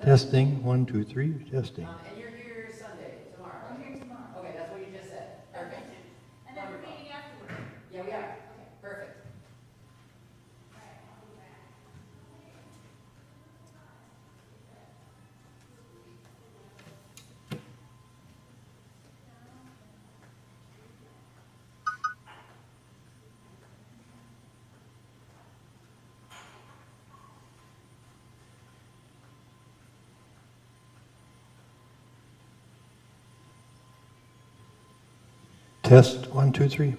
Testing, 1, 2, 3, testing. And you're here Sunday, tomorrow. I'm here tomorrow. Okay, that's what you just said. Perfect. And then we're meeting afterward. Yeah, we are. Okay. Perfect. All right, I'll be back. Test, 1, 2, 3.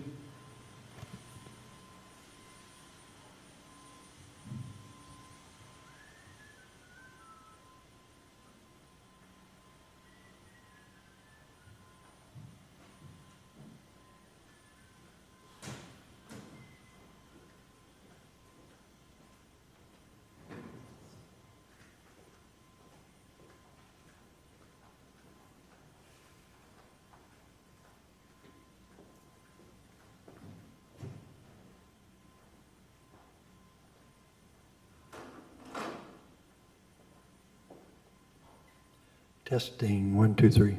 Testing, 1, 2, 3.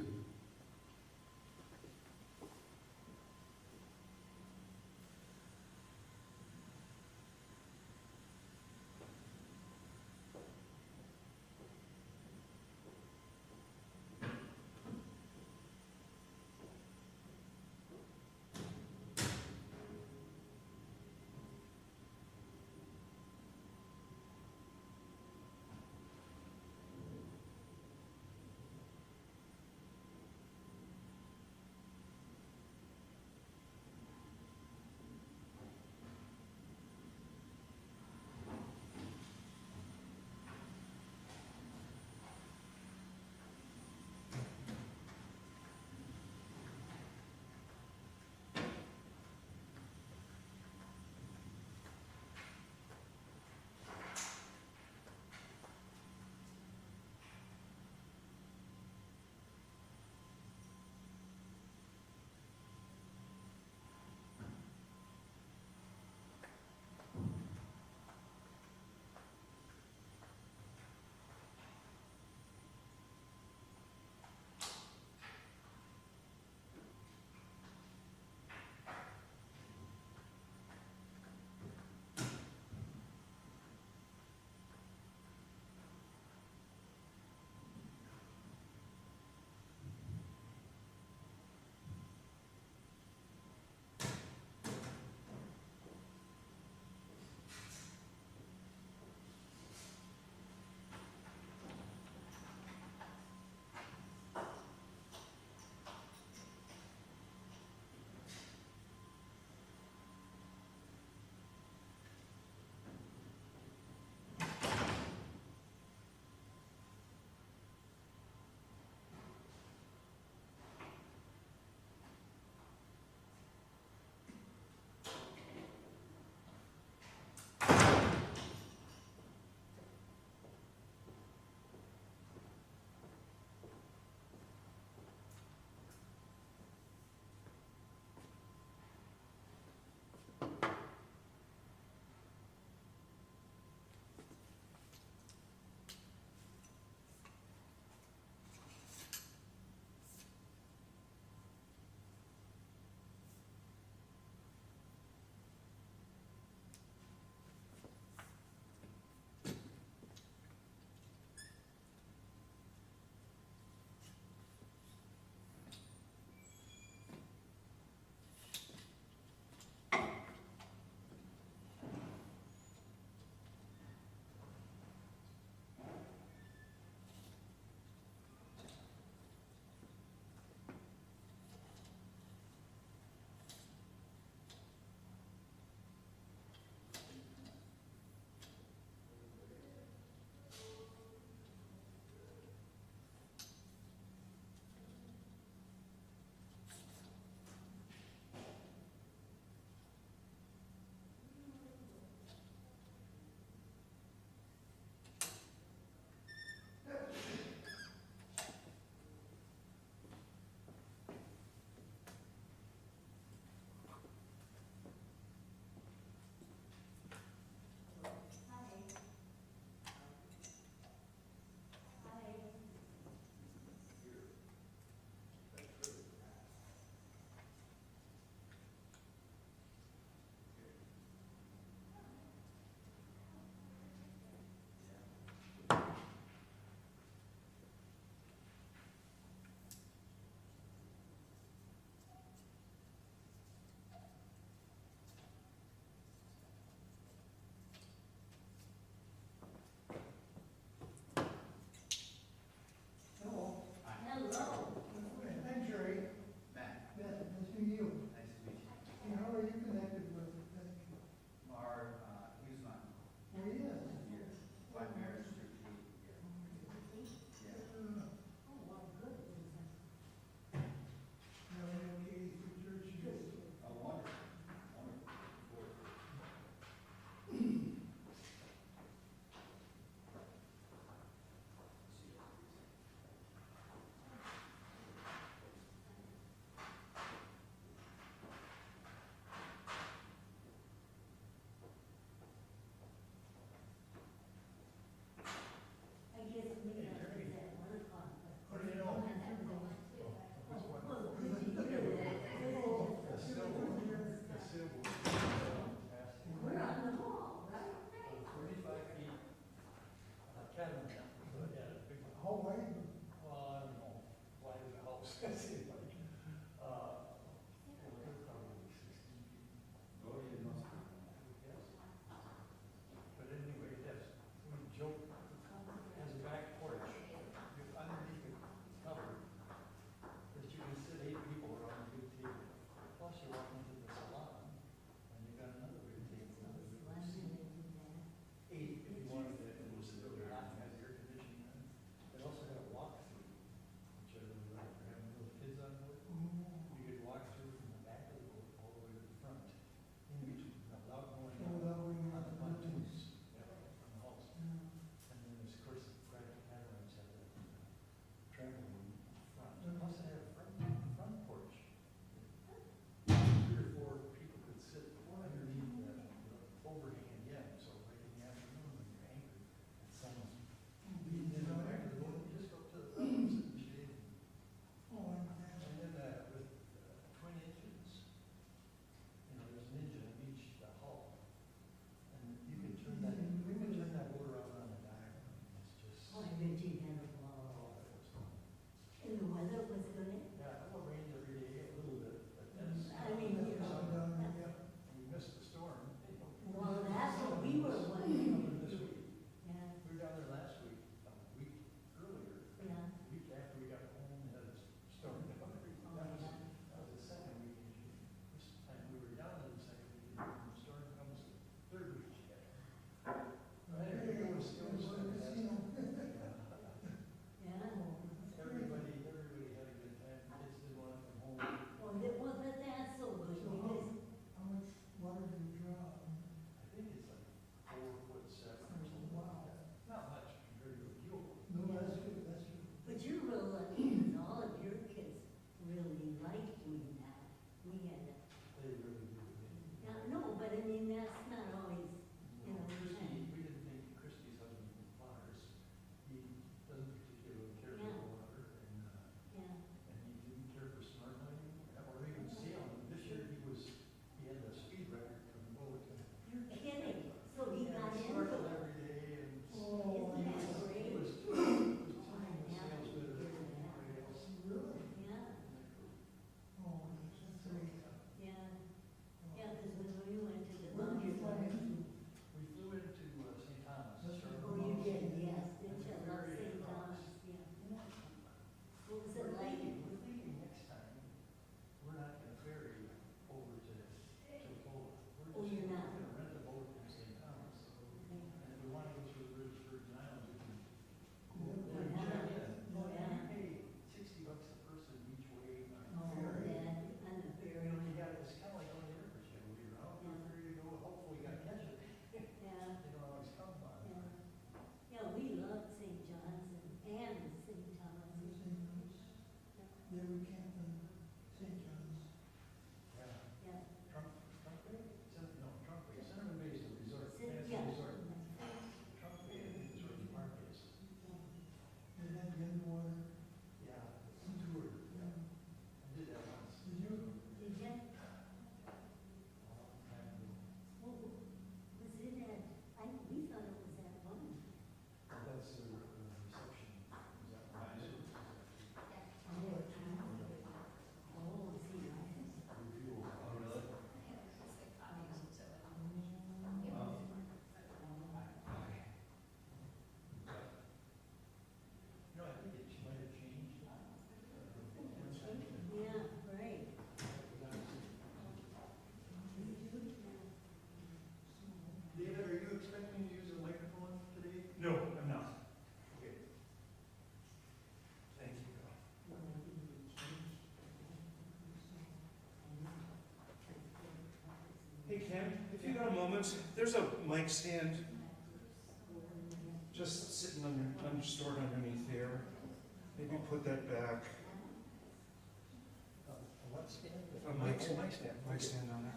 can, if you got a moment, there's a mic stand just sitting stored underneath there. Maybe put that back. What stand? A mic stand. stand. Mic stand on there.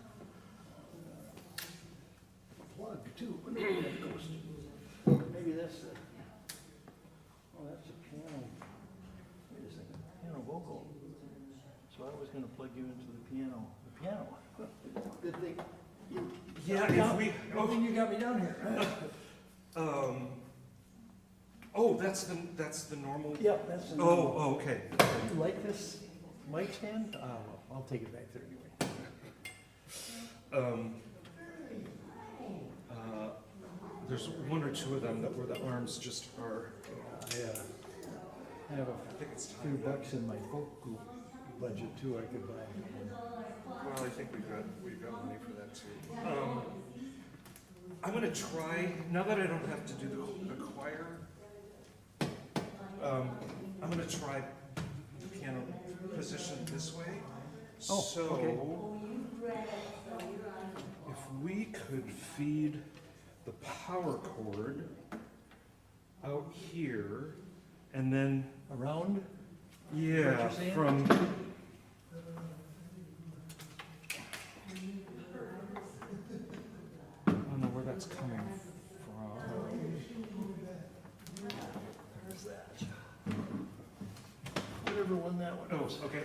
Plug too. Maybe that goes to. Maybe that's the. Oh, that's a piano. Wait a second. Piano vocal. So I was gonna plug you into the piano. The piano. Good thing. Yeah, if we. Good thing you got me down here. Oh, that's the normal. Yep, that's the. Oh, okay. You like this mic stand? I'll take it back there anyway. There's one or two of them where the arms just are. I have I think it's few time. bucks in my folk group budget too. I could buy. Well, I think we've got money for that too. I'm gonna try, now that I don't have to do the choir, I'm gonna try the piano position this way. Oh, So, okay. if we could feed the power cord out here, and then, Around? yeah, What you're saying? from, I don't know where that's coming from. There's that. Whatever one that one Oh, is. okay.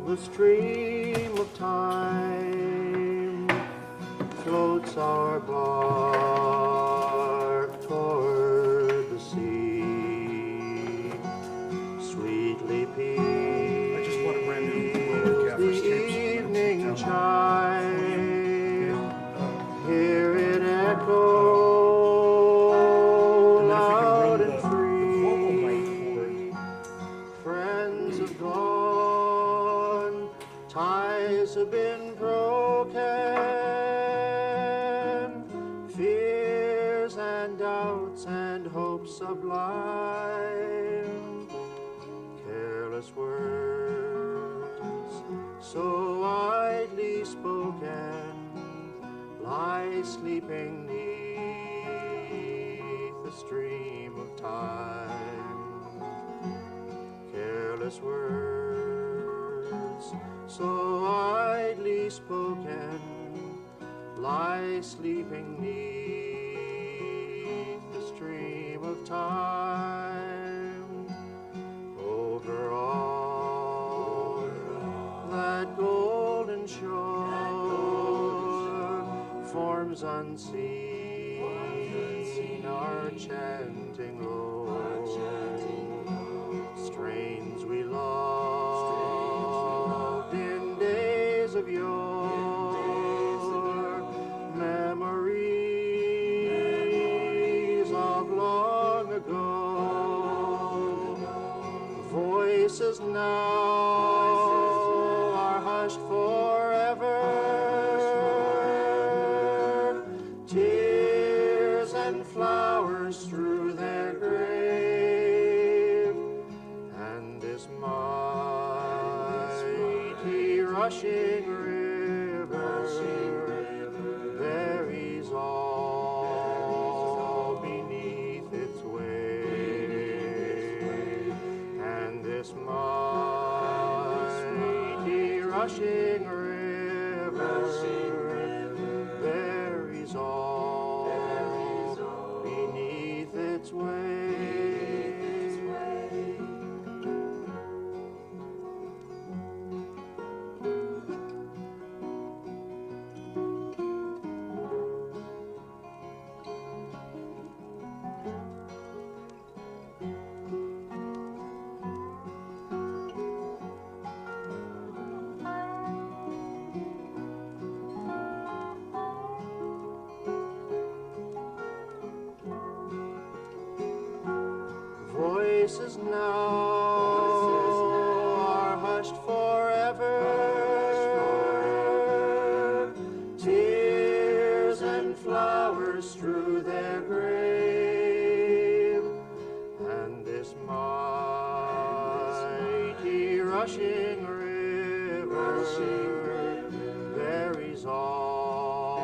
The stream of time floats our bark toward the sea, sweetly I just bought a brand new Roller peals Gaffer's the tape, so evening I'm chime, down. hear it echo And then if we can loud run and the free. vocal mic cord. Friends have gone, ties have been broken, fears and doubts and hopes sublime, careless words so idly spoken lie sleeping 'neath the stream of time. Careless words so idly spoken lie sleeping 'neath the stream of time. Over all that golden shore forms unseen are chanting low strains we loved in days of yore, memories of long ago. Voices now are hushed forever. Tears and flowers strew their grave, and this mighty rushing river buries all beneath its wave, and this mighty rushing river buries all beneath its wave. Voices now are hushed forever. Tears and flowers strew their grave. rushing river buries all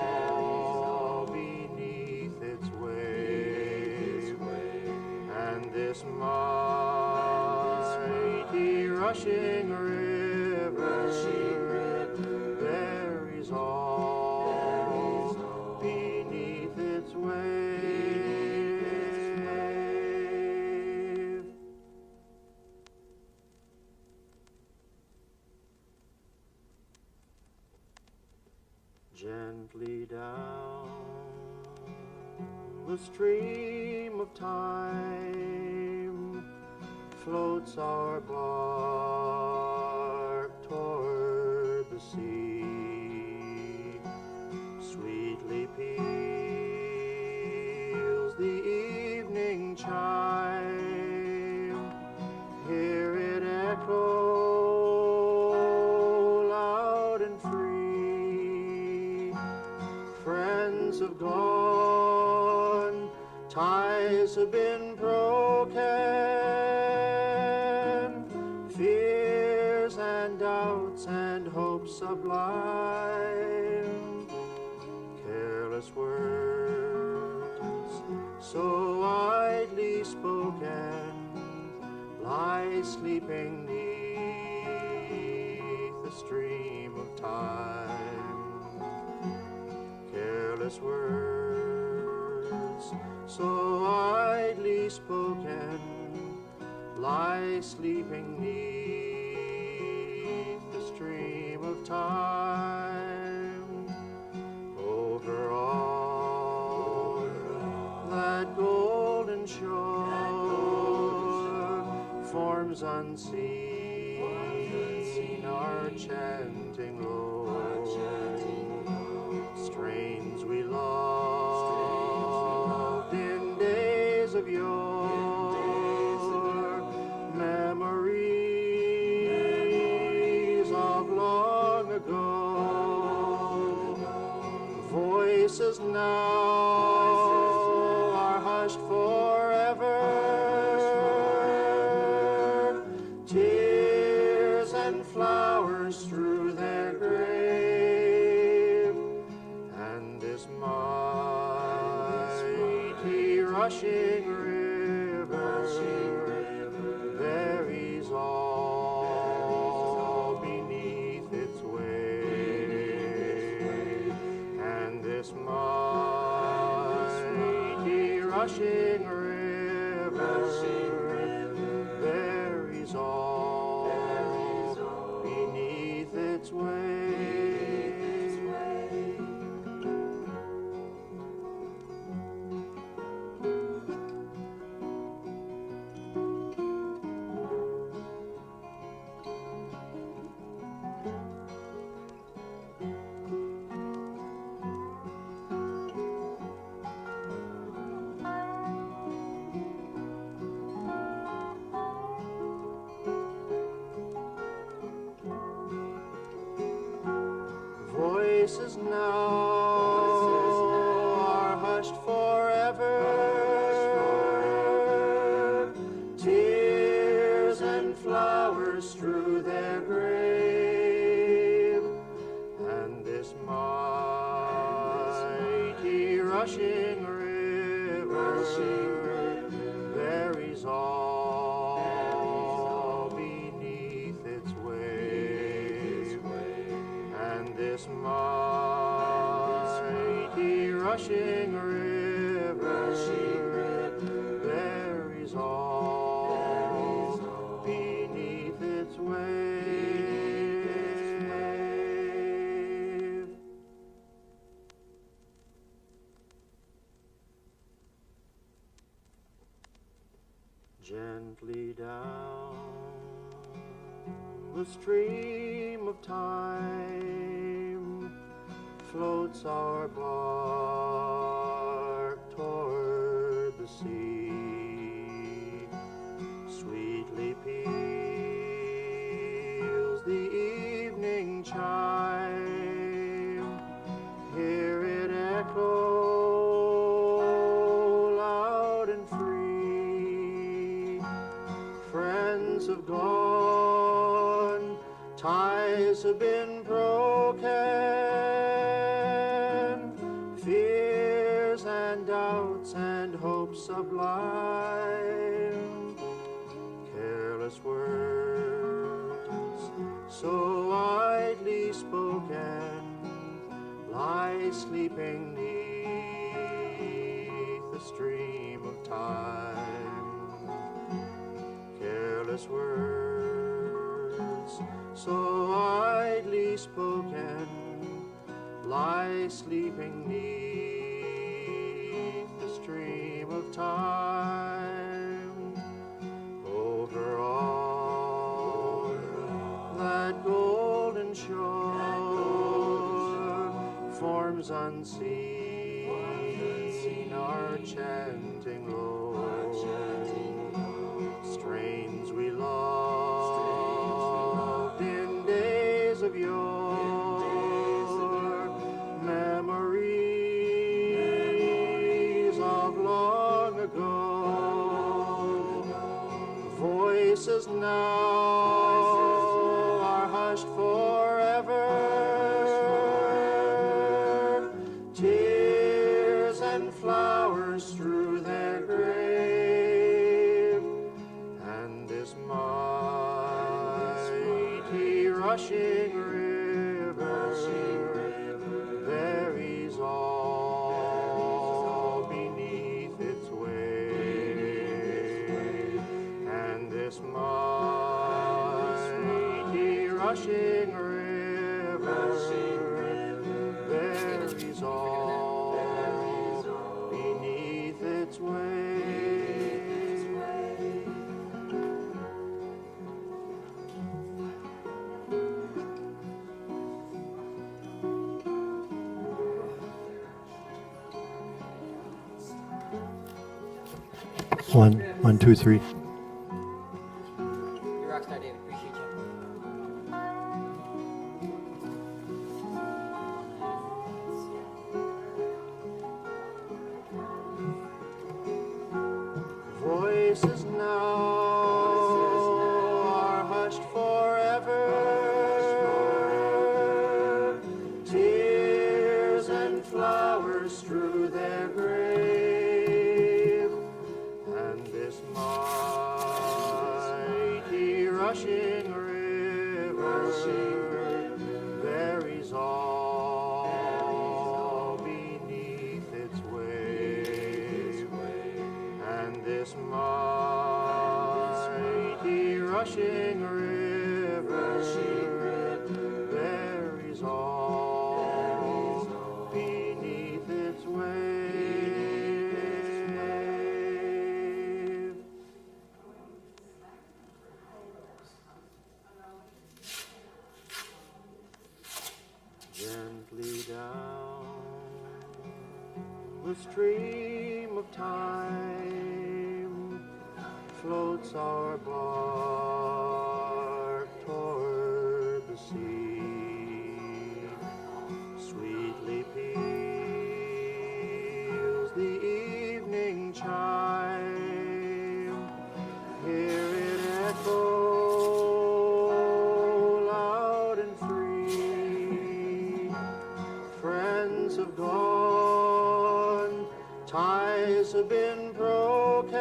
beneath its wave, and this mighty rushing river buries all beneath its wave. Gently down the stream of time floats our bark toward the sea. Sweetly peals the evening chime. Hear it echo loud and free. Friends have gone, ties have been broken, fears and doubts and hopes sublime, careless words so idly spoken lie sleeping 'neath the stream of time. Careless words so idly spoken lie sleeping 'neath the stream of time. Over all that golden shore forms unseen are chanting low strains we loved in days of yore, memories of long ago. Voices now are hushed forever, tears and flowers strew their grave, and this mighty rushing river buries all beneath its wave, and this mighty rushing river buries all beneath its wave. Voices now are hushed forever, tears and flowers strew their grave, and this mighty rushing river buries all beneath its wave, and this mighty rushing river buries all beneath its wave. Gently down the stream of time floats our bark toward the sea. Sweetly peals the evening chime. Hear it echo loud and free. Friends have gone, ties have been broken, fears and doubts and hopes sublime, careless words so idly spoken lie sleeping neath the stream of time, careless words so idly spoken lie sleeping neath the stream of time. Over all that golden shore forms unseen are chanting low strains we loved in days of yore, memories of long ago. Voices now are hushed forever, tears and flowers strew their grave, and this mighty rushing river buries all beneath its wave, and this mighty rushing river buries all beneath its wave. One, two, three. You're a rockstar, David. Appreciate you. Voices now are hushed forever, tears and flowers strew their grave, and this mighty rushing river buries all beneath its wave, and this mighty rushing river buries all beneath its wave. Gently down the stream of time floats our bark toward the sea. Sweetly peals the evening chime. Hear it echo loud and free. Friends have gone, ties have been broken,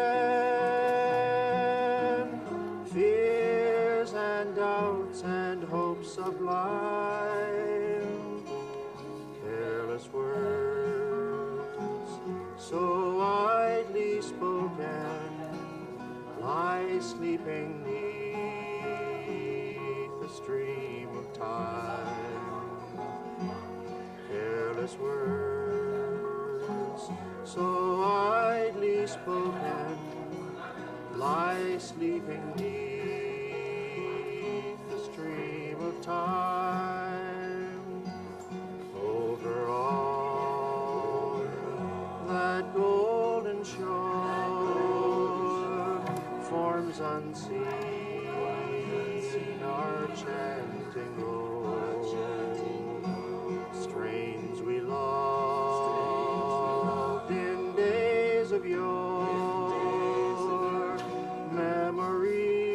fears and doubts and hopes sublime, careless words so idly spoken lie sleeping neath the stream of time, careless words so idly spoken lie sleeping neath the stream of time. Over all that golden shore forms unseen are chanting low strains we loved in days of yore, memories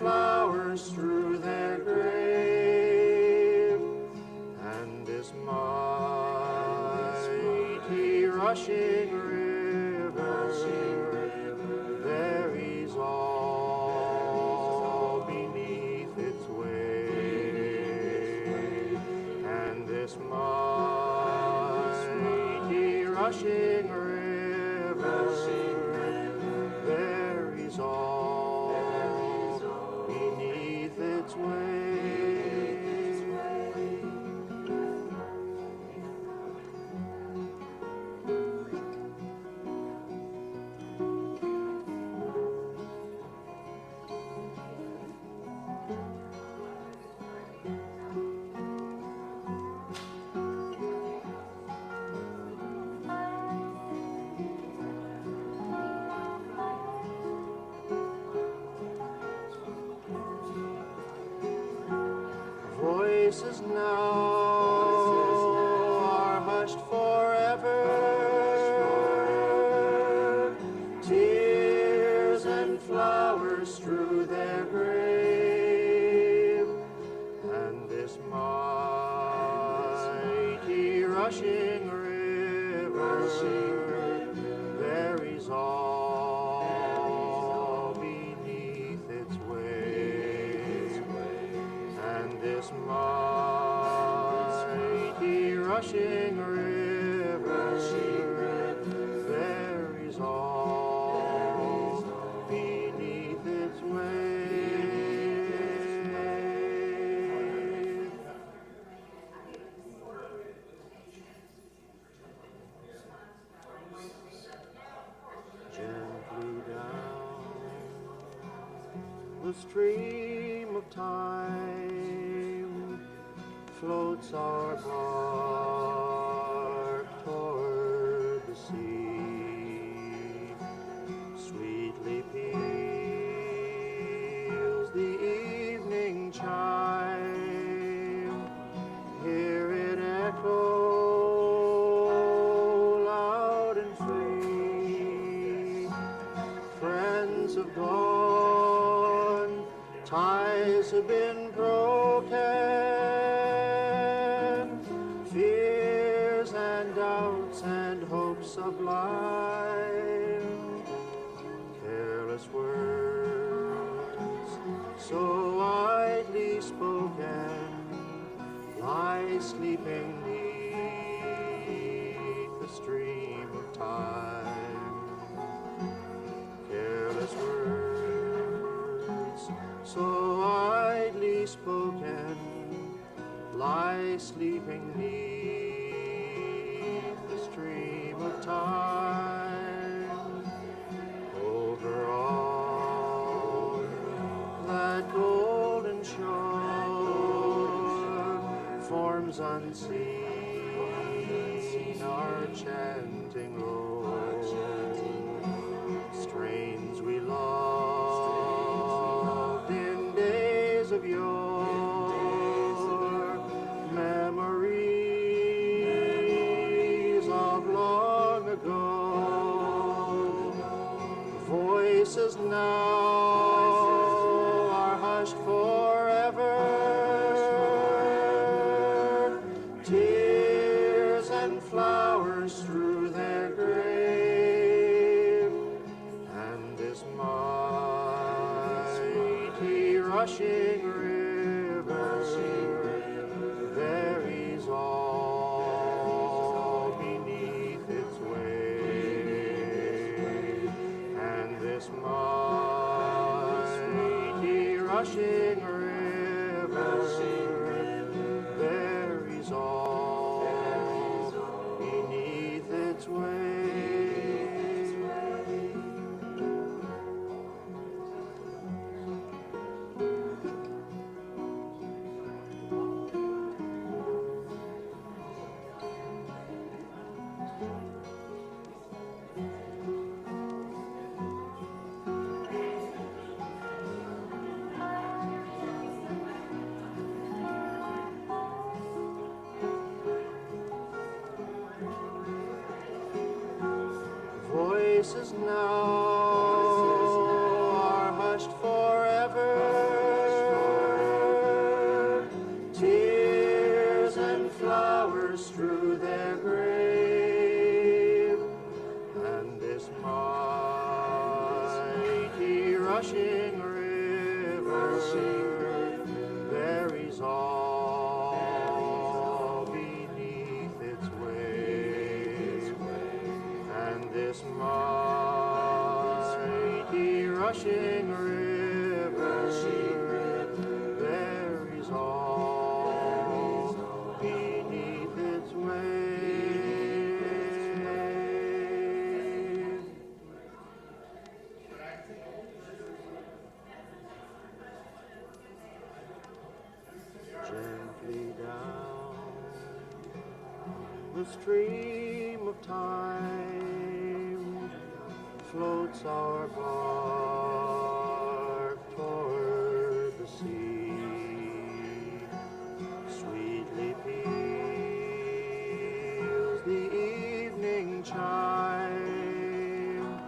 flowers strew their grave, and this mighty rushing river buries all beneath its wave, and this mighty rushing river buries all beneath its wave. Voices now are hushed forever. Tears and flowers strew their grave, and this mighty rushing river buries all beneath its waves, and this mighty rushing river buries all beneath its wave. Gently down the stream of time floats our bark toward the sea. Sweetly peals the evening chime. Hear it echo loud and free. Friends have gone, ties have been broken, fears and doubts and hopes sublime, careless words so idly spoken lie sleeping neath the stream of time. Careless words so idly spoken lie sleeping neath the stream of time. Over all that golden shore, forms unseen are chanting low strains we loved in days of yore, memories of long ago. Voices now are hushed forever. Tears and flowers strew their grave, and this mighty rushing river buries all beneath its wave, and this mighty rushing river buries all beneath its wave. Voices now are hushed forever. flowers strew their grave, and this mighty rushing river buries all beneath its waves, and this mighty rushing river buries all beneath its waves. Gently down the stream of time floats our bark toward the sea. Sweetly peals the evening chime.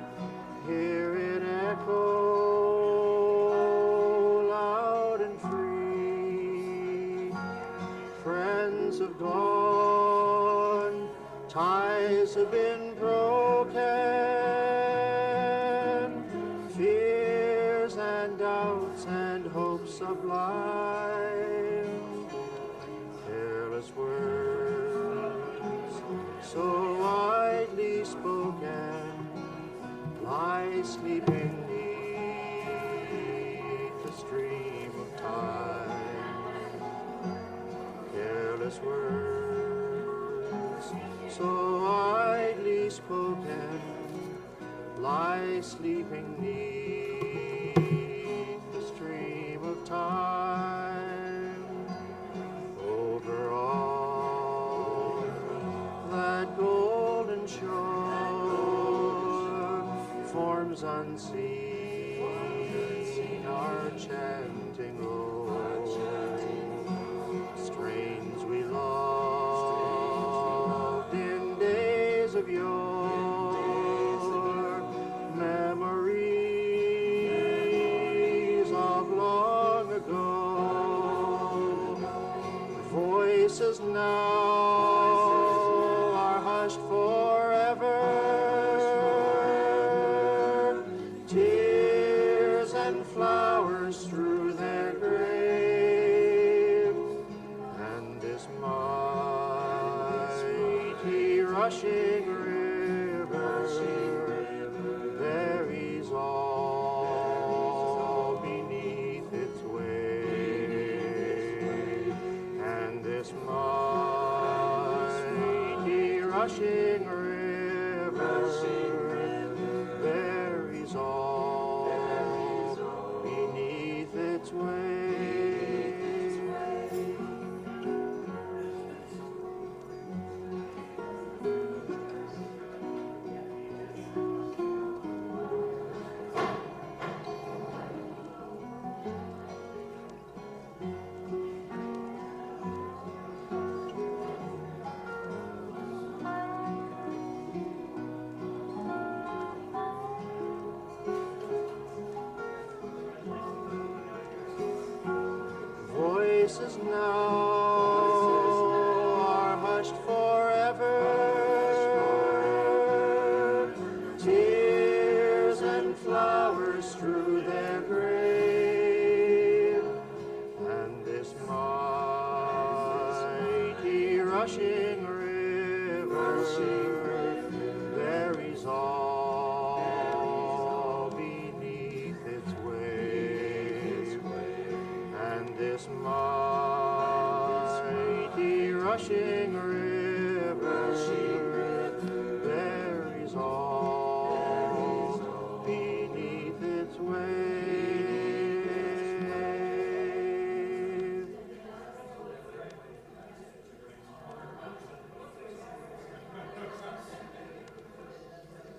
Hear it echo loud and free. Friends have gone, ties have been broken, fears and doubts and hopes sublime, careless words so widely spoken lie sleeping beneath the stream of time. Careless words so widely spoken lie sleeping beneath the stream of time. Over all that golden shore, forms unseen are chanting low, strains we loved in days of yore, memories of long ago. Voices now are hushed forever, tears and flowers strew their grave, and this mighty rushing river buries all beneath its weight, and this mighty rushing river buries all beneath its weight. Voices now are hushed forever, tears and flowers strew their grave, and this mighty rushing river buries all beneath its weight, and this mighty rushing river buries all beneath its weight.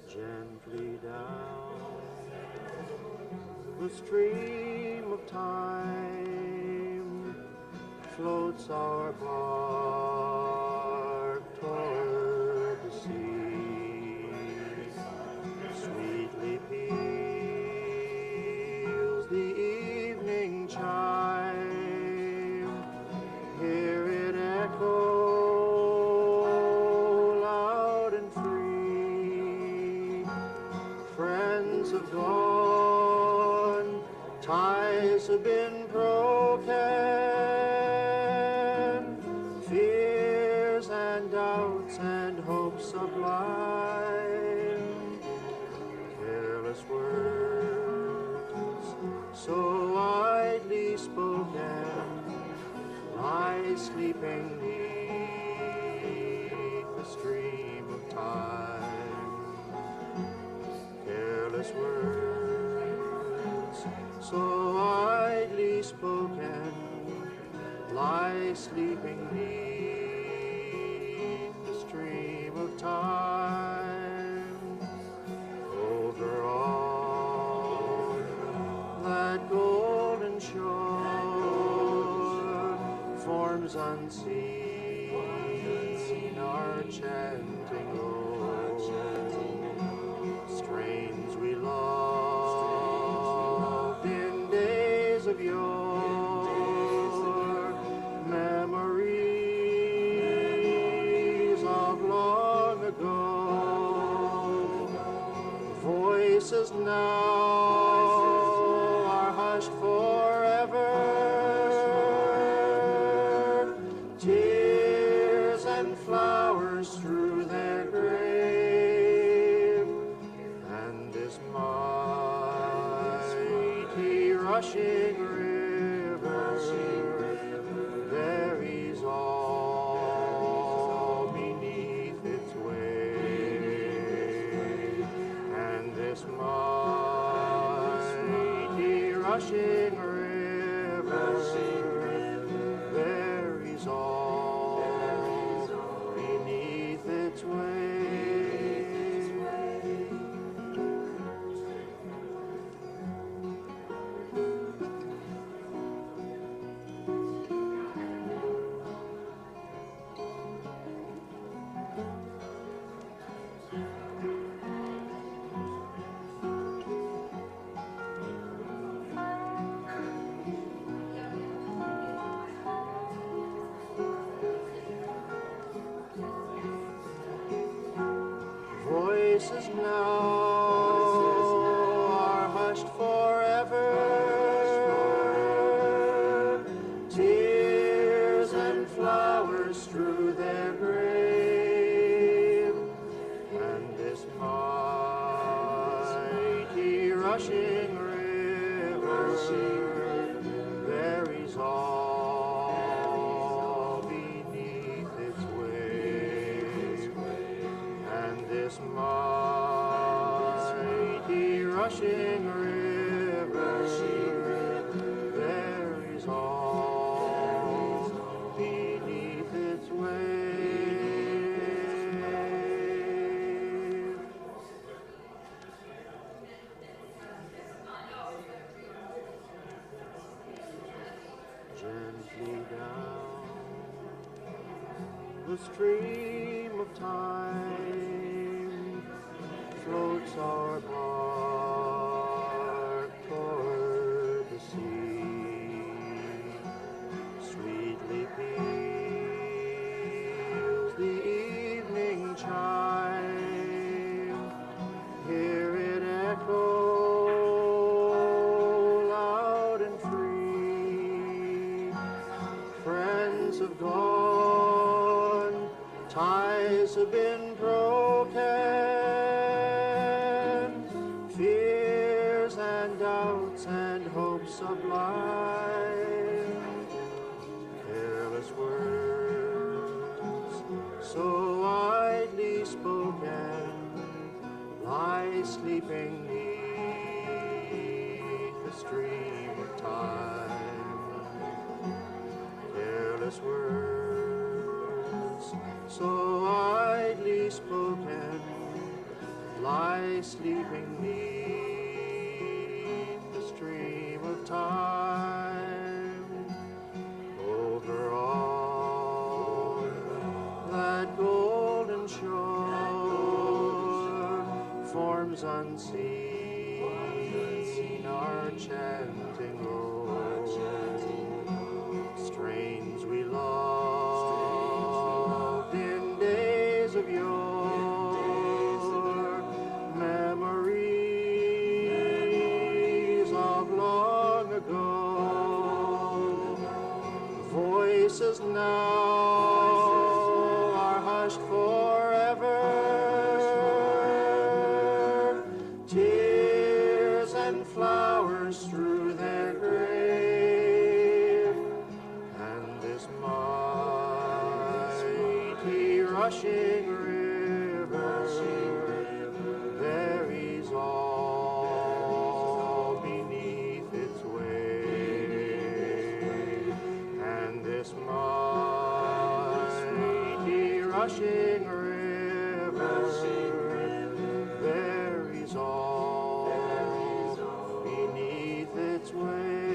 Gently down the stream of time floats our bark toward the sea. Sweetly peals the evening chime. Hear it echo ties have been broken, fears and doubts and hopes sublime, careless words so idly spoken lie sleeping neath the stream of time, careless words so idly spoken lie sleeping beneath the stream of time. Over all that golden shore, forms unseen are chanting low, strains we loved in days of yore, memories of long ago. Voices now are hushed forever, tears and flowers strew their grave, and this mighty rushing river buries all beneath its wave, and this mighty rushing river buries all beneath its wave. Voices now are hushed forever, tears and flowers strew their grave, and this mighty rushing river buries all beneath its wave, and this mighty rushing river buries all beneath its wave. Gently down the stream of time floats our bark toward the sea. Sweetly peals the evening chime. Hear it echo loud and free. Friends have gone, ties have been broken, fears and doubts and hopes sublime, careless words so idly spoken lie sleeping beneath the stream of time, careless words so idly spoken lie sleeping beneath the stream of time. Over all that golden shore, forms unseen are chanting low, strains we loved in days of yore, memories of long ago. flowers strew their grave, and this mighty rushing river buries all beneath its wave, and this mighty rushing river buries all beneath its wave.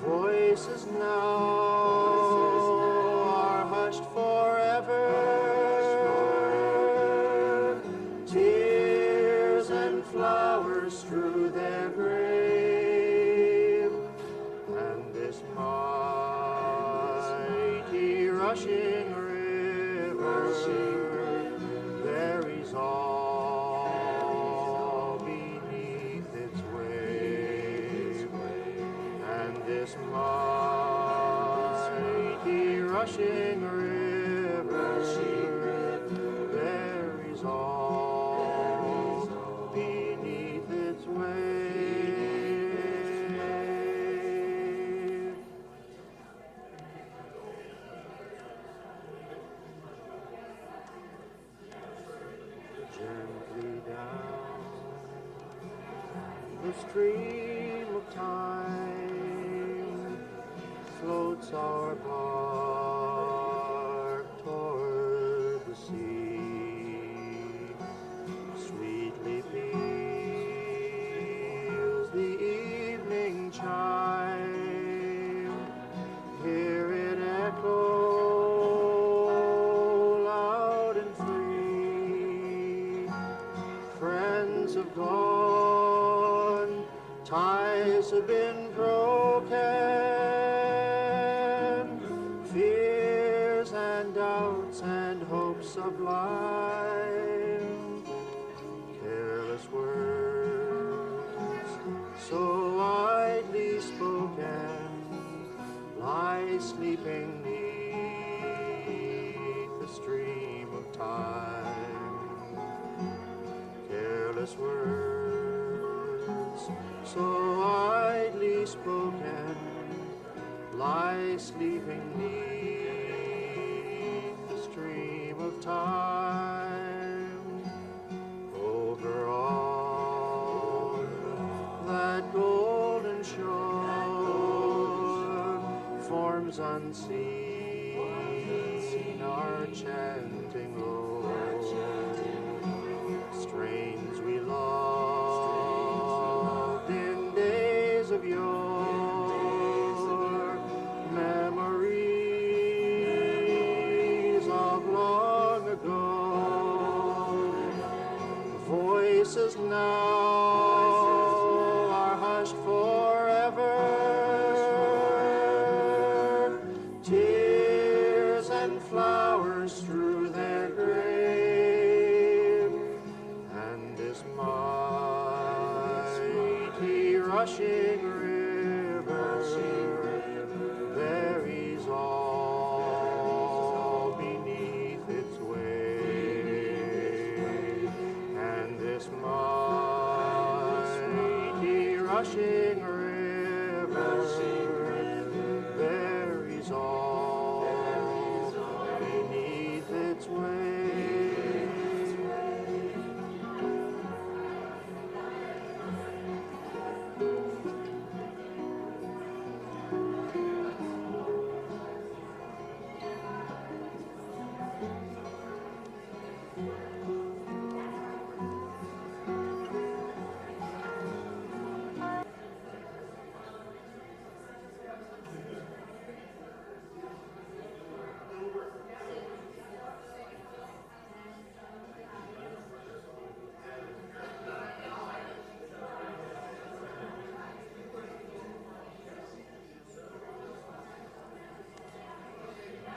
Voices now are hushed forever. Tears and flowers strew their grave, and this mighty rushing river buries all beneath its wave, and this mighty rushing river buries all beneath its wave. Gently down the stream of time floats our bark toward the sea. Sweetly peals the evening chime. Hear it echo loud and free. Friends have gone, ties have been broken, fears and doubts and hopes sublime, careless words so widely spoken lie sleeping neath the stream of time. Careless words so widely spoken lie sleeping neath the stream of time. Over all that golden shore, forms unseen are chanting low strains we loved in days of yore, memories of long ago. Voices now are hushed forever. Tears and flowers strew their grave, and this mighty rushing river buries all beneath its wave, and this mighty rushing river buries all beneath its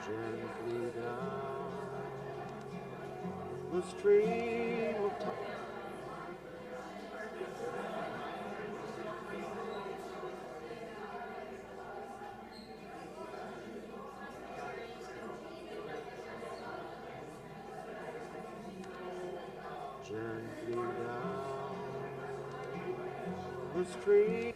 gently down the stream of time. Gently down the stream.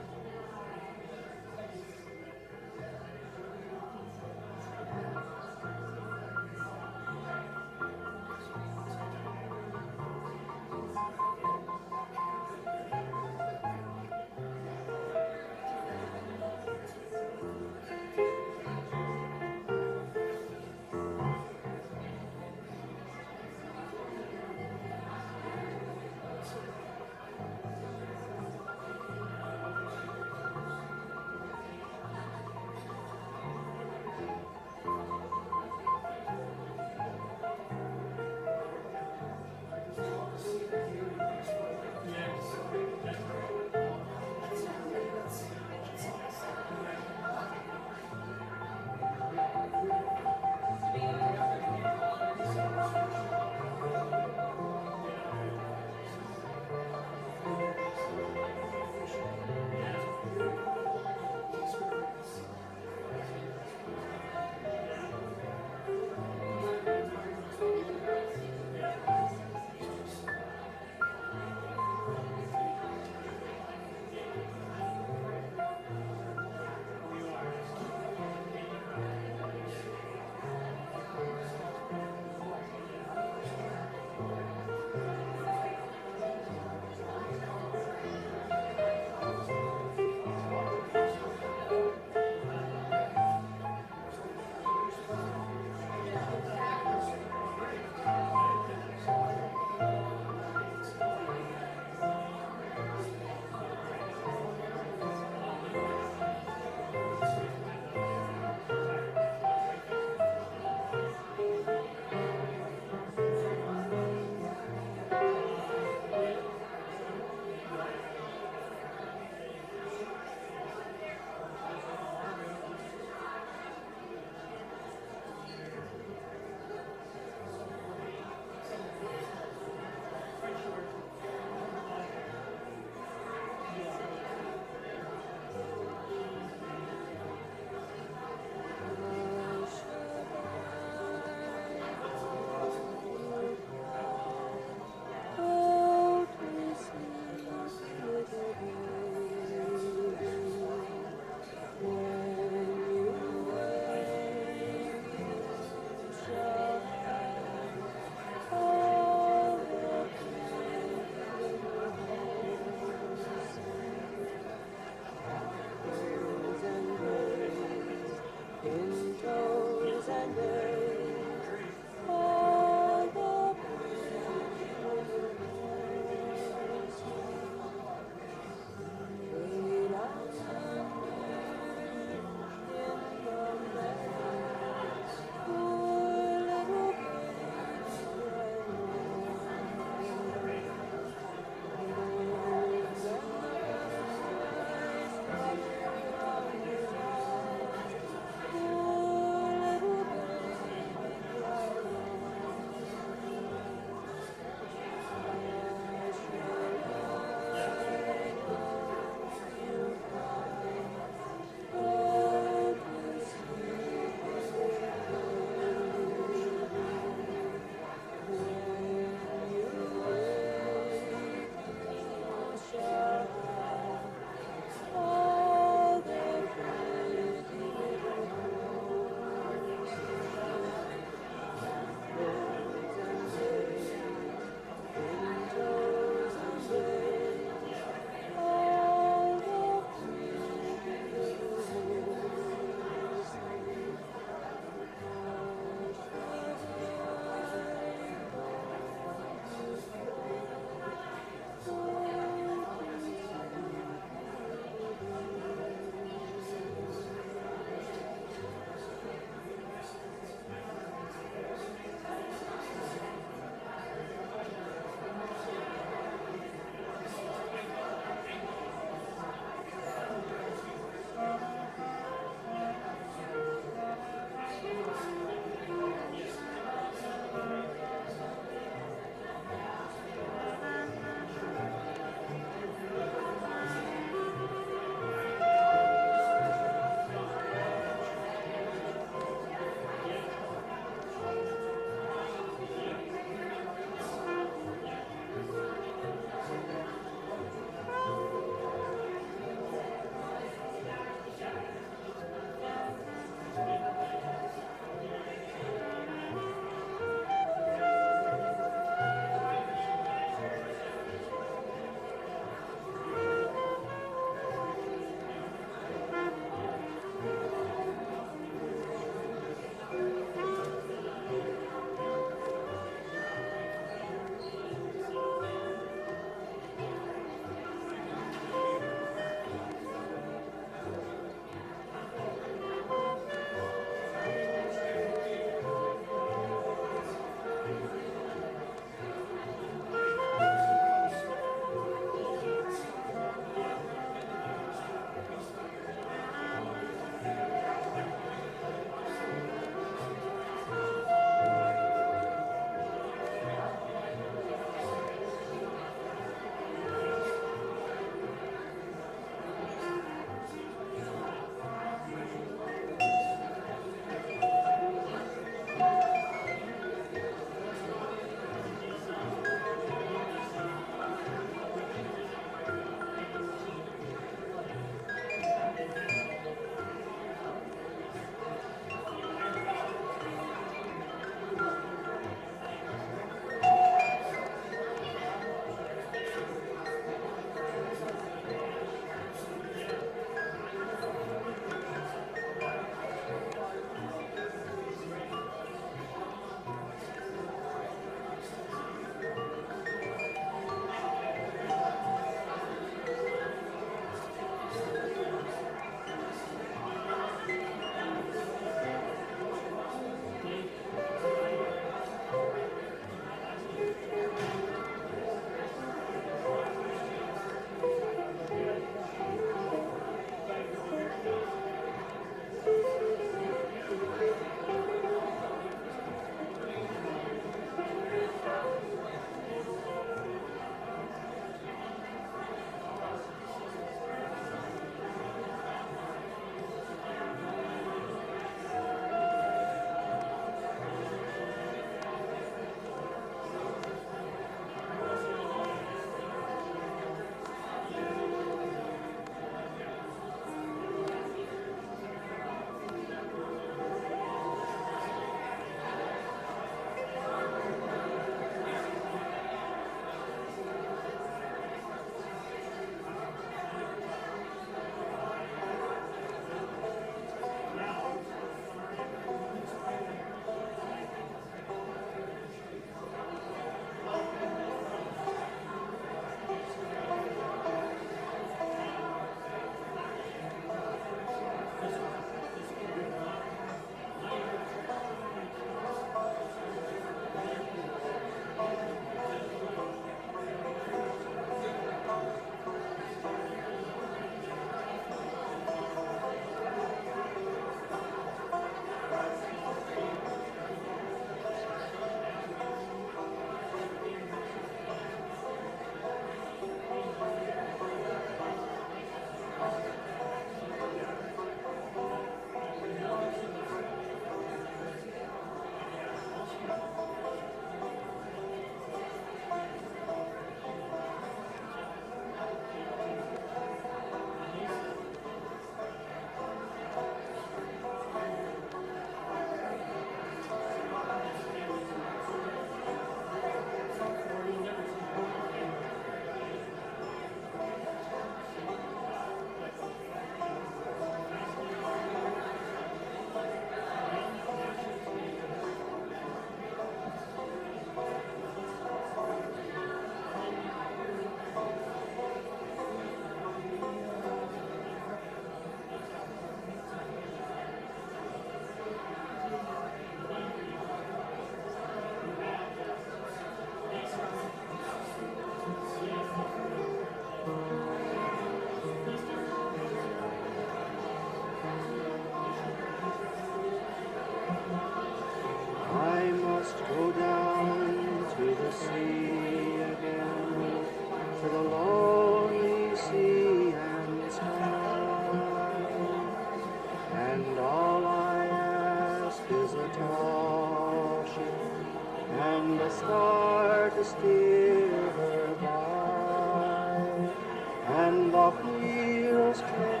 bells click,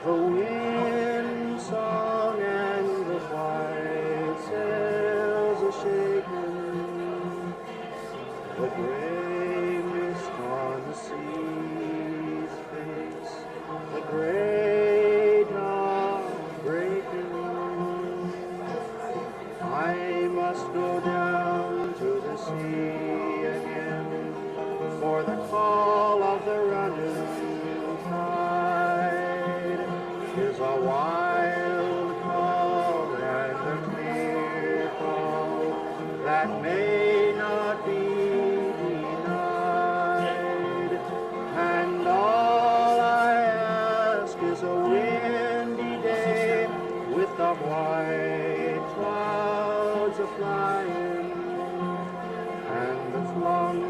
the wind song and the white sails are shaken. The gray mist on the sea's face, the gray dawn breaking. I must go down to the sea again for the call of the running tide is a wild call and a clear call that may not be denied. And all I ask is a windy day with the white clouds a-flying and the flung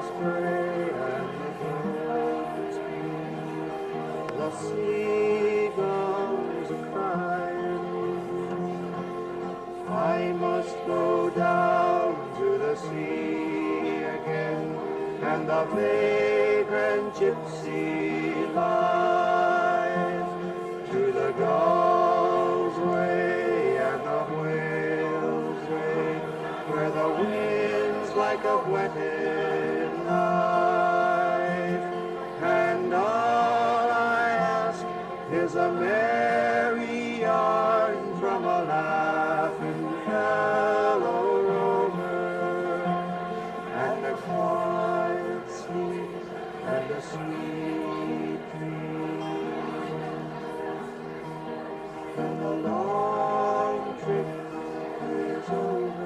spray and the birds beat, the seagulls a-crying. I must go down to the sea again, and the vagrant gypsy life, to the gulls' way and the whales' way, where the wind's like a whetted knife. And all I ask is a merry yarn from a laughing fellow rover, and a quiet sleep and a sweet dream, and the long trip is over.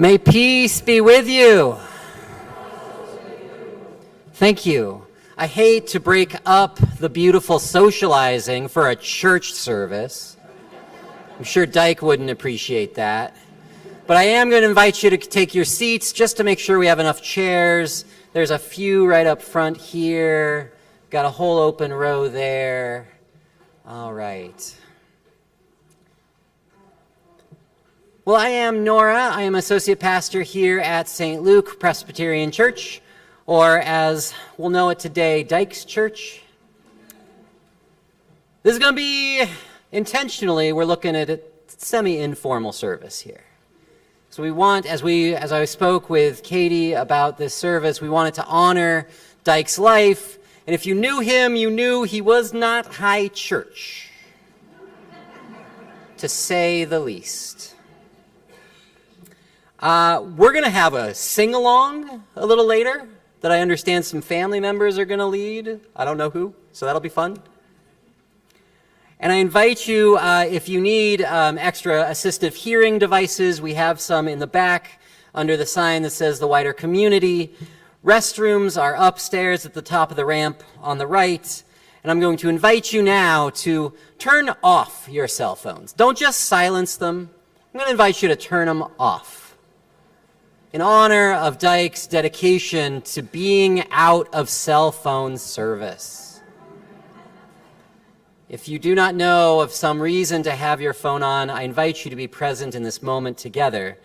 May peace be with you. Thank you. I hate to break up the beautiful socializing for a church service. I'm sure Dyke wouldn't appreciate that. But I am going to invite you to take your seats just to make sure we have enough chairs. There's a few right up front here. Got a whole open row there. All right. Well, I am Nora. I am associate pastor here at St. Luke Presbyterian Church, or as we'll know it today, Dyke's Church. This is going to be, intentionally, we're looking at a semi-informal service here. So we want, as I spoke with Katie about this service, we wanted to honor Dyke's life. And if you knew him, you knew he was not high church, to say the least. We're going to have a sing-along a little later that I understand some family members are going to lead. I don't know who, so that'll be fun. And I invite you, if you need extra assistive hearing devices, we have some in the back under the sign that says the wider community. Restrooms are upstairs at the top of the ramp on the right. And I'm going to invite you now to turn off your cell phones. Don't just silence them. I'm going to invite you to turn them off, in honor of Dyke's dedication to being out of cell phone service. If you do not know of some reason to have your phone on, I invite you to be present in this moment together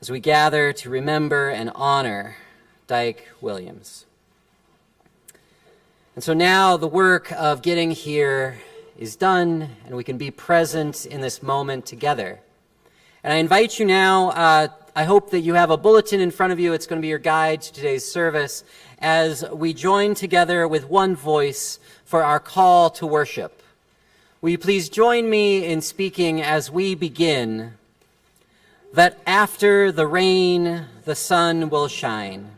as we gather to remember and honor Dyke Williams. And so now the work of getting here is done, and we can be present in this moment together. And I invite you now, I hope that you have a bulletin in front of you. It's going to be your guide to today's service as we join together with one voice for our call to worship. Will you please join me in speaking as we begin, that after the rain, the sun will shine,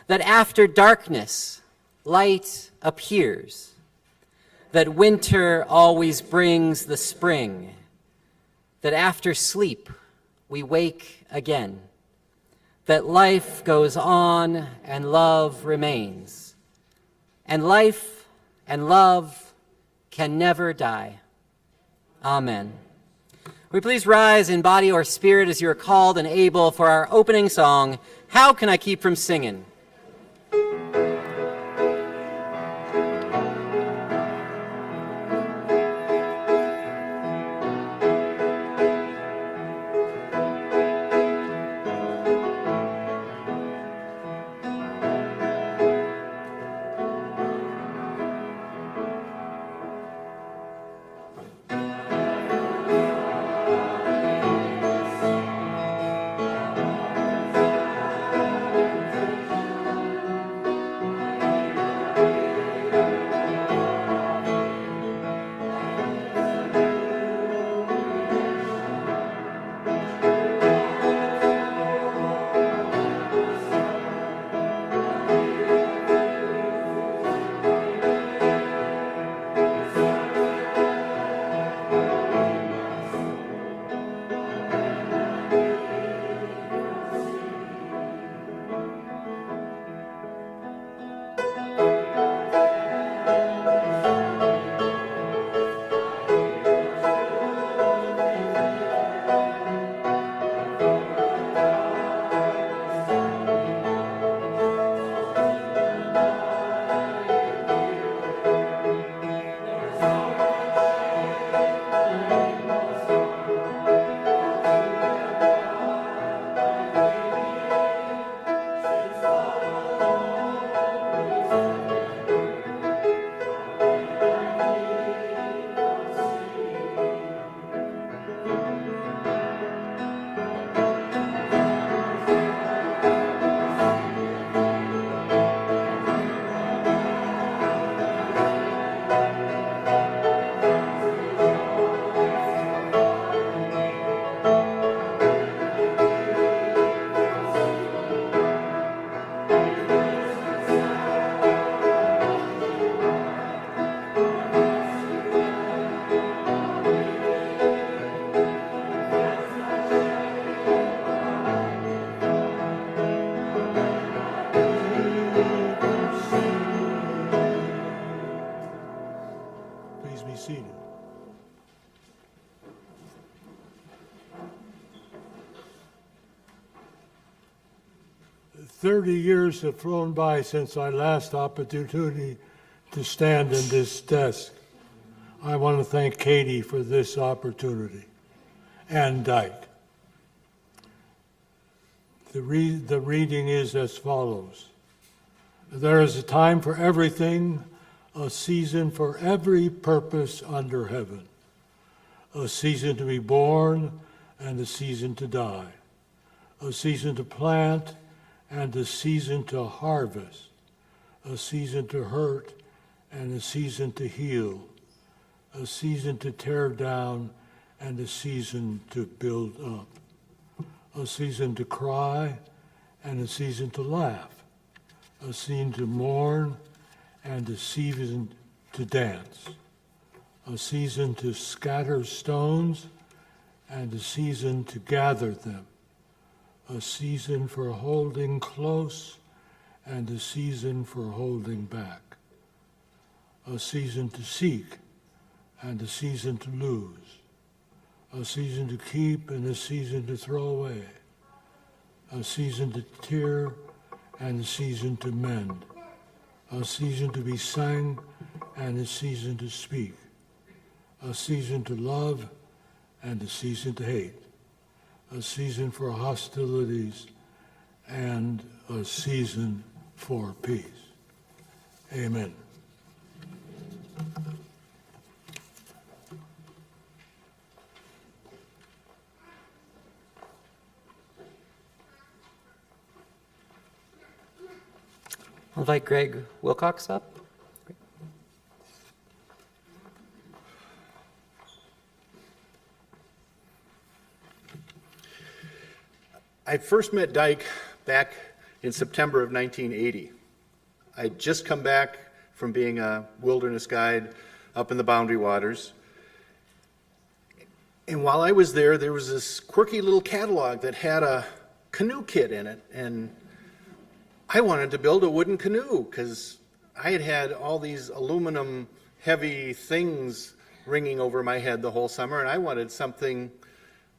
that after darkness, light appears, that winter always brings the spring, that after sleep, we wake again, that life goes on and love remains, and life and love can never die. Amen. Will you please rise in body or spirit as you are called and able for our opening song, How Can I Keep From Singin'? 30 years have flown by since I last opportunity to stand in this desk. I want to thank Katie for this opportunity, and Dyke. The reading is as follows. There is a time for everything, a season for every purpose under heaven, a season to be born and a season to die, a season to plant and a season to harvest, a season to hurt and a season to heal, a season to tear down and a season to build up, a season to cry and a season to laugh, a season to mourn and a season to dance, a season to scatter stones and a season to gather them, a season for holding close and a season for holding back, a season to seek and a season to lose, a season to keep and a season to throw away, a season to tear and a season to mend, a season to be sang and a season to speak, a season to love and a season to hate, a season for hostilities and a season for peace. Amen. I'll invite Greg Wilcox up. I first met Dyke back in September of 1980. I'd just come back from being a wilderness guide up in the Boundary Waters. And while I was there, there was this quirky little catalog that had a canoe kit in it. And I wanted to build a wooden canoe because I had had all these aluminum heavy things ringing over my head the whole summer, and I wanted something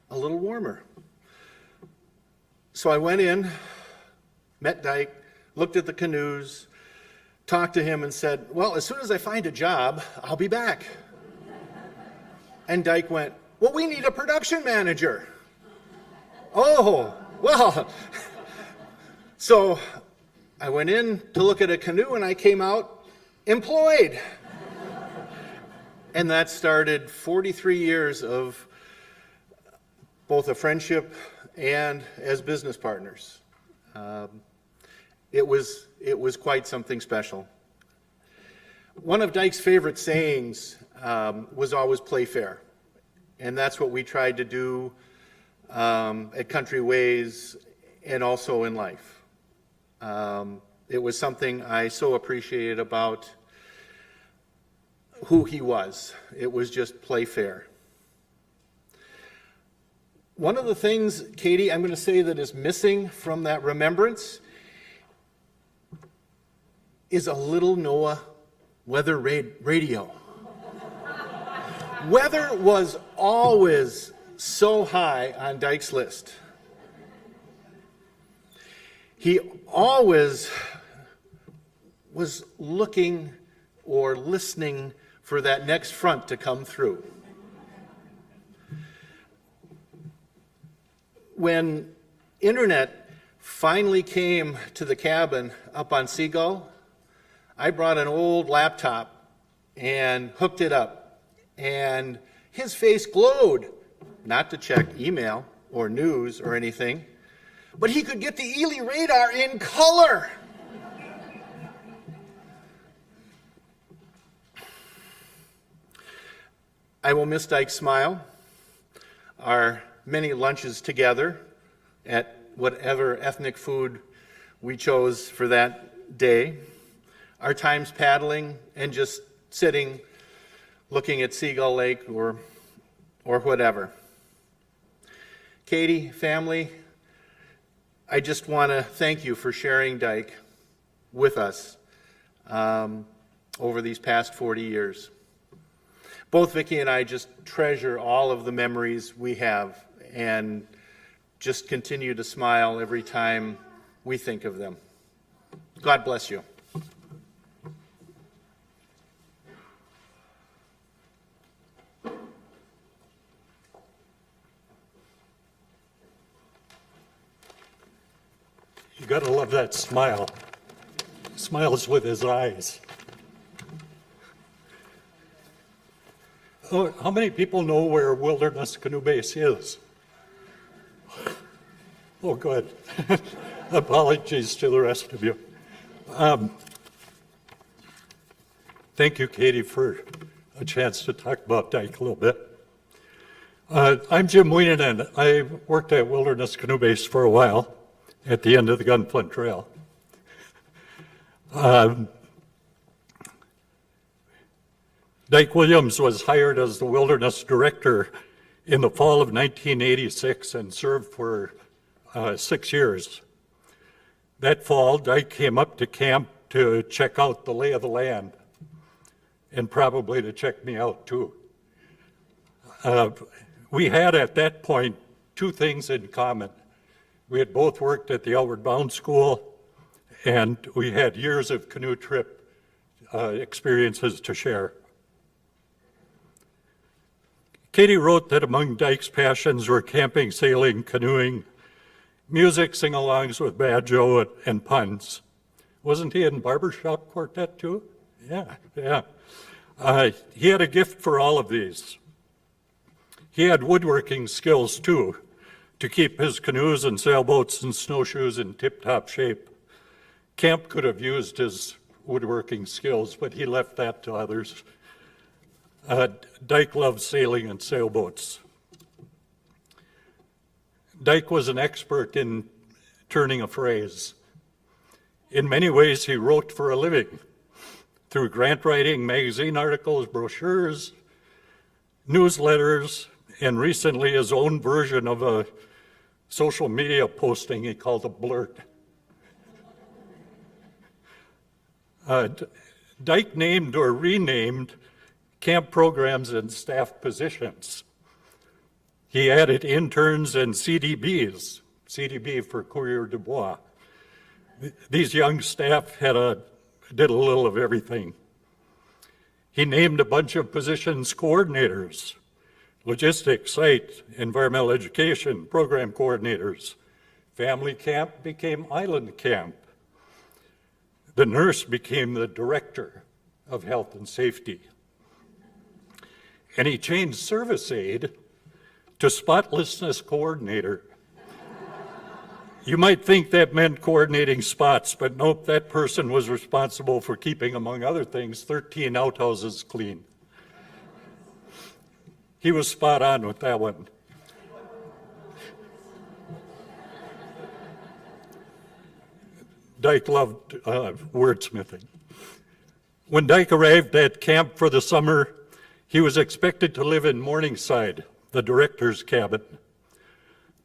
a little warmer. So I went in, met Dyke, looked at the canoes, talked to him and said, well, as soon as I find a job, I'll be back. And Dyke went, well, we need a production manager. Oh, well. So I went in to look at a canoe and I came out employed. And that started 43 years of both a friendship and as business partners. It was quite something special. One of Dyke's favorite sayings was always play fair. And that's what we tried to do at Country Ways and also in life. It was something I so appreciated about who he was. It was just play fair. One of the things, Katie, I'm going to say that is missing from that remembrance is a little Noah weather radio. Weather was always so high on Dyke's list. He always was looking or listening for that next front to come through. When internet finally came to the cabin up on Seagull, I brought an old laptop and hooked it up, and his face glowed, not to check email or news or anything, but he could get the Ely radar in color. I will miss Dyke's smile, our many lunches together at whatever ethnic food we chose for that day, our times paddling and just sitting, looking at Seagull Lake or whatever. Katie, family, I just want to thank you for sharing Dyke with us over these past 40 years. Both Vicki and I just treasure all of the memories we have and just continue to smile every time we think of them. God bless you. You gotta love that smile. Smiles with his eyes. Oh, how many people know where Wilderness Canoe Base is? Oh, good. Apologies to the rest of you. Thank you, Katie, for a chance to talk about Dyke a little bit. I'm Jim Weenan. I worked at Wilderness Canoe Base for a while at the end of the Gunflint Trail. Dyke Williams was hired as the wilderness director in the fall of 1986 and served for 6 years. That fall, Dyke came up to camp to check out the lay of the land and probably to check me out too. We had at that point two things in common. We had both worked at the Outward Bound School, and we had years of canoe trip experiences to share. Katie wrote that among Dyke's passions were camping, sailing, canoeing, music, sing-alongs with banjo and puns. Wasn't he in barbershop quartet too? Yeah. He had a gift for all of these. He had woodworking skills too, to keep his canoes and sailboats and snowshoes in tip-top shape. Camp could have used his woodworking skills, but he left that to others. Dyke loved sailing and sailboats. Dyke was an expert in turning a phrase. In many ways, he wrote for a living, through grant writing, magazine articles, brochures, newsletters, and recently his own version of a social media posting he called a blurt. Dyke named or renamed camp programs and staff positions. He added interns and CDBs, CDB for Courrier de Bois. These young staff did a little of everything. He named a bunch of positions coordinators, logistics, site, environmental education, program coordinators. Family camp became island camp. The nurse became the director of health and safety. And he changed service aide to spotlessness coordinator. You might think that meant coordinating spots, but nope, that person was responsible for keeping, among other things, 13 outhouses clean. He was spot on with that one. Dyke loved wordsmithing. When Dyke arrived at camp for the summer, he was expected to live in Morningside, the director's cabin.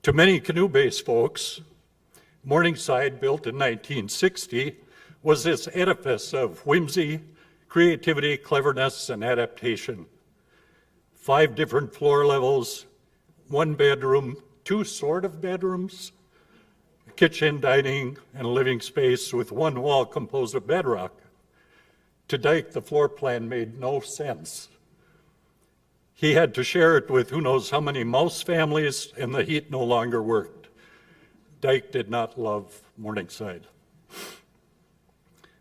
To many canoe base folks, Morningside, built in 1960, was this edifice of whimsy, creativity, cleverness, and adaptation. 5 different floor levels, 1 bedroom, 2 sort of bedrooms, kitchen, dining, and living space with 1 wall composed of bedrock. To Dyke, the floor plan made no sense. He had to share it with who knows how many mouse families, and the heat no longer worked. Dyke did not love Morningside.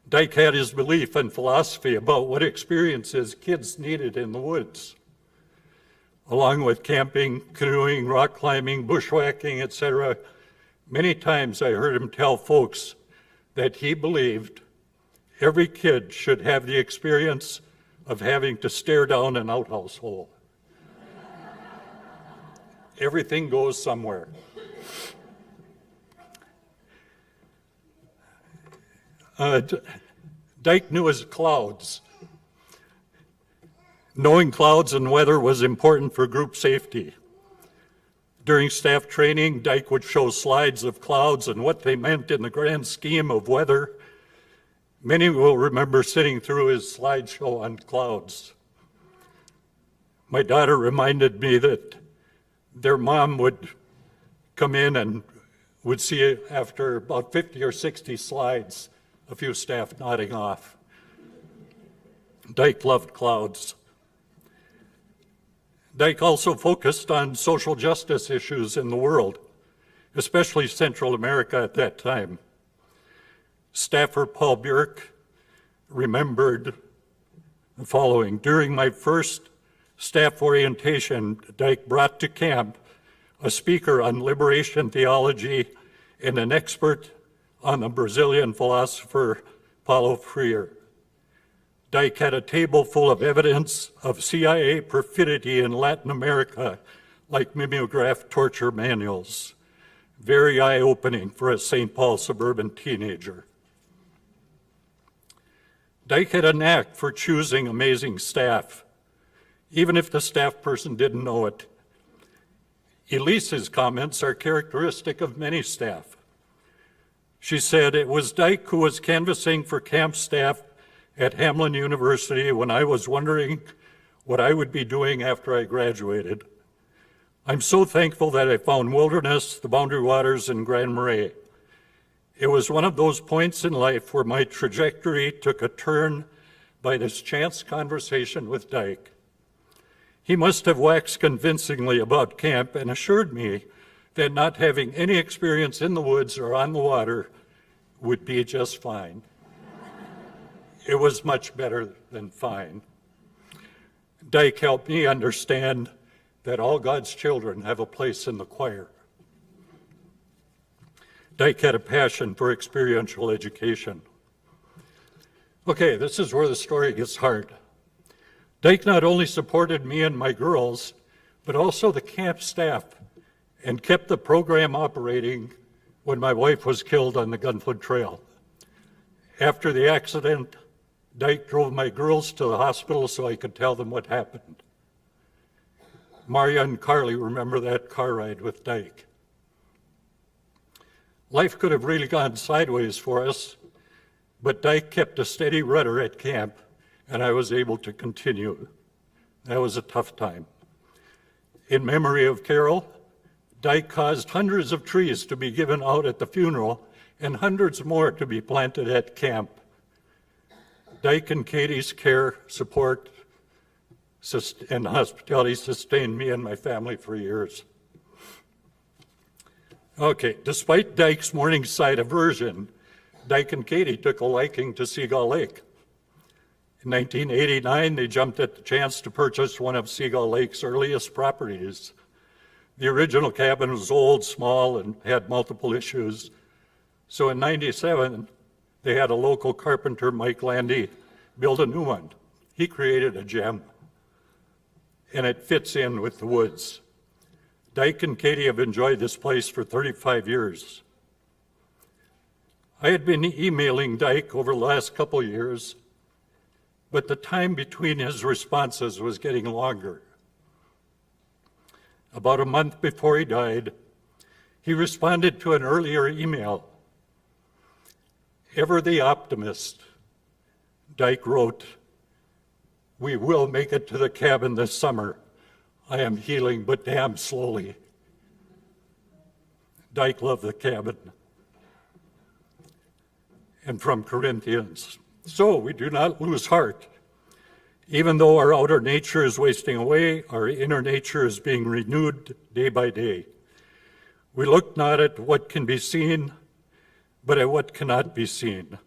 Dyke had his belief and philosophy about what experiences kids needed in the woods. Along with camping, canoeing, rock climbing, bushwhacking, etc., many times I heard him tell folks that he believed every kid should have the experience of having to stare down an outhouse hole. Everything goes somewhere. Dyke knew his clouds. Knowing clouds and weather was important for group safety. During staff training, Dyke would show slides of clouds and what they meant in the grand scheme of weather. Many will remember sitting through his slideshow on clouds. My daughter reminded me that their mom would come in and would see after about 50 or 60 slides, a few staff nodding off. Dyke loved clouds. Dyke also focused on social justice issues in the world, especially Central America at that time. Staffer Paul Bjork remembered the following. During my first staff orientation, Dyke brought to camp a speaker on liberation theology and an expert on the Brazilian philosopher Paulo Freire. Dyke had a table full of evidence of CIA perfidy in Latin America, like mimeographed torture manuals. Very eye-opening for a St. Paul suburban teenager. Dyke had a knack for choosing amazing staff, even if the staff person didn't know it. Elise's comments are characteristic of many staff. She said, "It was Dyke who was canvassing for camp staff at Hamlin University when I was wondering what I would be doing after I graduated. I'm so thankful that I found Wilderness, the Boundary Waters, and Grand Marais. It was one of those points in life where my trajectory took a turn by this chance conversation with Dyke. He must have waxed convincingly about camp and assured me that not having any experience in the woods or on the water would be just fine. It was much better than fine. Dyke helped me understand that all God's children have a place in the choir. Dyke had a passion for experiential education." Okay, this is where the story gets hard. Dyke not only supported me and my girls, but also the camp staff, and kept the program operating when my wife was killed on the Gunflint Trail. After the accident, Dyke drove my girls to the hospital so I could tell them what happened. Maria and Carly remember that car ride with Dyke. Life could have really gone sideways for us, but Dyke kept a steady rudder at camp, and I was able to continue. That was a tough time. In memory of Carol, Dyke caused hundreds of trees to be given out at the funeral and hundreds more to be planted at camp. Dyke and Katie's care, support, and hospitality sustained me and my family for years. Okay, despite Dyke's Morningside aversion, Dyke and Katie took a liking to Seagull Lake. In 1989, they jumped at the chance to purchase one of Seagull Lake's earliest properties. The original cabin was old, small, and had multiple issues. So in 97, they had a local carpenter, Mike Landy, build a new one. He created a gem, and it fits in with the woods. Dyke and Katie have enjoyed this place for 35 years. I had been emailing Dyke over the last couple years, but the time between his responses was getting longer. About a month before he died, he responded to an earlier email. Ever the optimist, Dyke wrote, "We will make it to the cabin this summer. I am healing, but damn slowly." Dyke loved the cabin. And from Corinthians, "So we do not lose heart. Even though our outer nature is wasting away, our inner nature is being renewed day by day. We look not at what can be seen, but at what cannot be seen.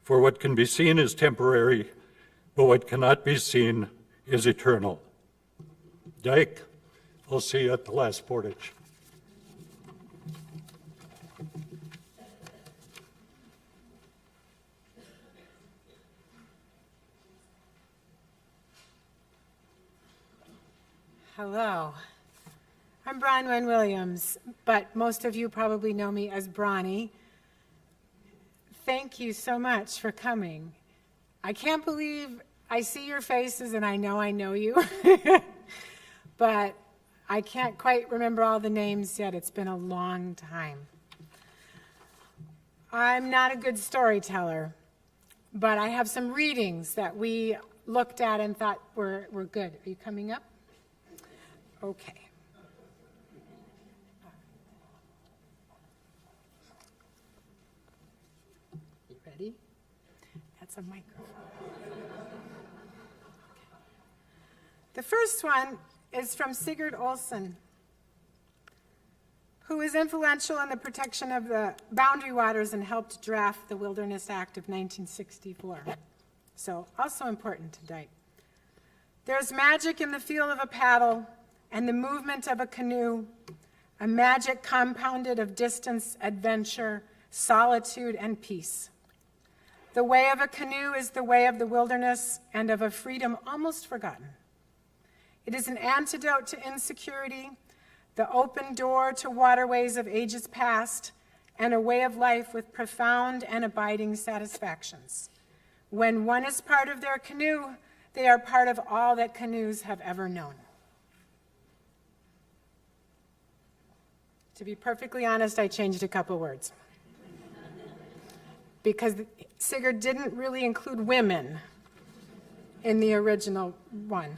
For what can be seen is temporary, but what cannot be seen is eternal." Dyke, I'll see you at the last portage. Hello. I'm Bronwyn Williams, but most of you probably know me as Bronnie. Thank you so much for coming. I can't believe I see your faces and I know you, but I can't quite remember all the names yet. It's been a long time. I'm not a good storyteller, but I have some readings that we looked at and thought were good. Are you coming up? Okay. Ready? That's a microphone. The first one is from Sigurd Olsen, who was influential in the protection of the boundary waters and helped draft the Wilderness Act of 1964. So, also important to Dyke. There's magic in the feel of a paddle and the movement of a canoe, a magic compounded of distance, adventure, solitude, and peace. The way of a canoe is the way of the wilderness and of a freedom almost forgotten. It is an antidote to insecurity, the open door to waterways of ages past, and a way of life with profound and abiding satisfactions. When one is part of their canoe, they are part of all that canoes have ever known. To be perfectly honest, I changed a couple words. Because Sigurd didn't really include women in the original one.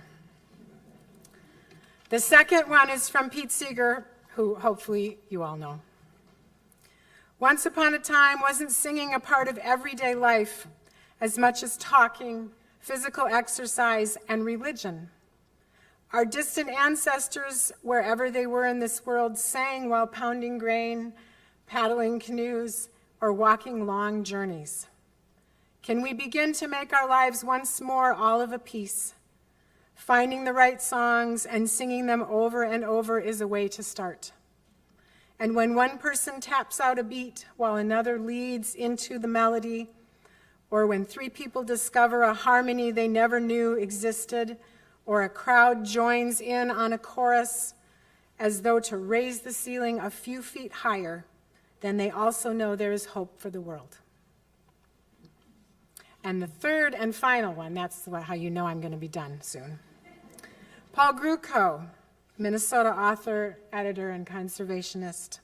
The second one is from Pete Seeger, who hopefully you all know. Once upon a time, wasn't singing a part of everyday life as much as talking, physical exercise, and religion? Our distant ancestors, wherever they were in this world, sang while pounding grain, paddling canoes, or walking long journeys. Can we begin to make our lives once more all of a piece? Finding the right songs and singing them over and over is a way to start. And when one person taps out a beat while another leads into the melody, or when three people discover a harmony they never knew existed, or a crowd joins in on a chorus as though to raise the ceiling a few feet higher, then they also know there is hope for the world. And the third and final one, that's how you know I'm going to be done soon. Paul Gruco, Minnesota author, editor, and conservationist.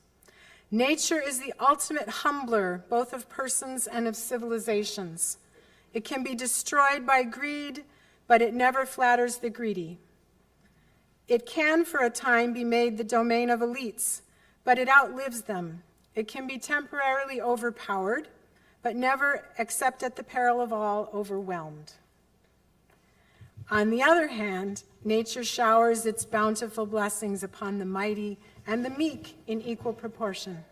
Nature is the ultimate humbler, both of persons and of civilizations. It can be destroyed by greed, but it never flatters the greedy. It can, for a time, be made the domain of elites, but it outlives them. It can be temporarily overpowered, but never, except at the peril of all, overwhelmed. On the other hand, nature showers its bountiful blessings upon the mighty and the meek in equal proportion.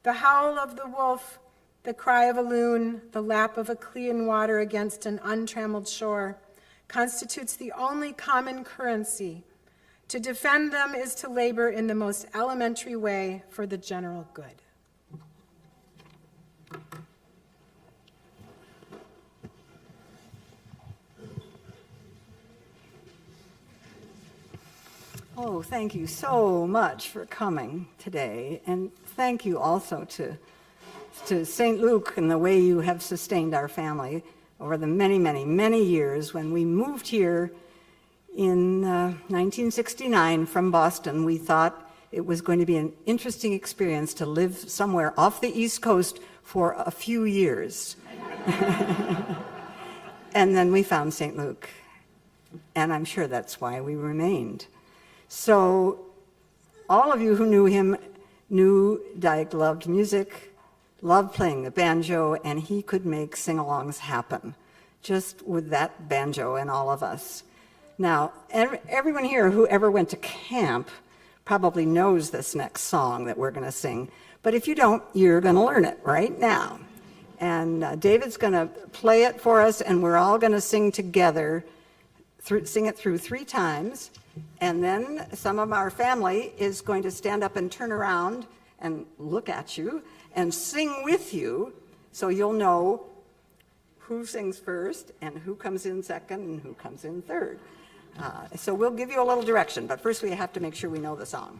The howl of the wolf, the cry of a loon, the lap of a clean water against an untrammeled shore constitutes the only common currency. To defend them is to labor in the most elementary way for the general good. Oh, thank you so much for coming today, and thank you also to St. Luke and the way you have sustained our family over the many, many, many years. When we moved here in 1969 from Boston, we thought it was going to be an interesting experience to live somewhere off the East Coast for a few years. And then we found St. Luke, and I'm sure that's why we remained. So all of you who knew him knew Dyke loved music, loved playing the banjo, and he could make sing-alongs happen, just with that banjo and all of us. Now, everyone here who ever went to camp probably knows this next song that we're going to sing, but if you don't, you're going to learn it right now. And David's going to play it for us, and we're all going to sing together, sing it through 3 times. And then some of our family is going to stand up and turn around and look at you and sing with you, so you'll know who sings first and who comes in second and who comes in third. So we'll give you a little direction, but first we have to make sure we know the song.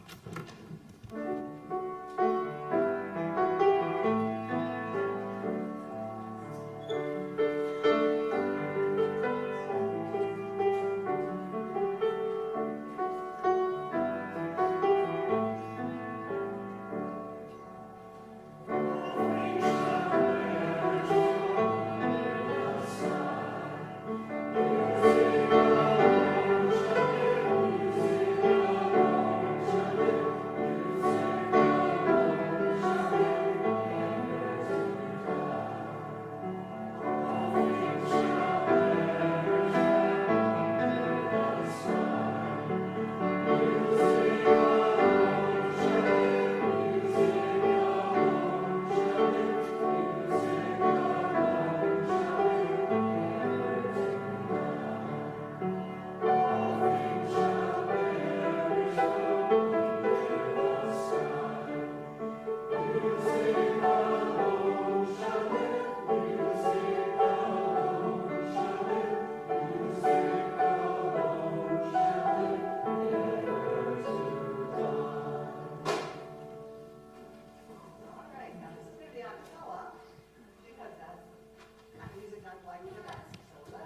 like the best. So let's,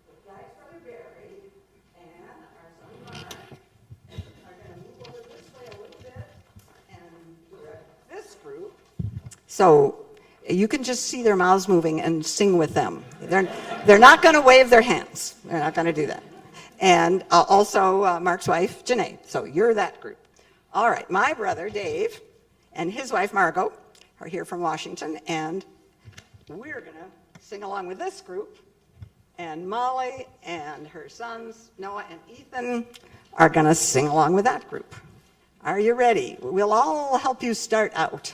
with Dyke's brother Barry and our son Mark are going to move over this way a little bit and we're this group. So you can just see their mouths moving and sing with them. They're not going to wave their hands. They're not going to do that. And also Mark's wife, Janae. So you're that group. All right, my brother, Dave, and his wife, Margot, are here from Washington, and we're going to sing along with this group. And Molly and her sons, Noah and Ethan, are going to sing along with that group. Are you ready? We'll all help you start out.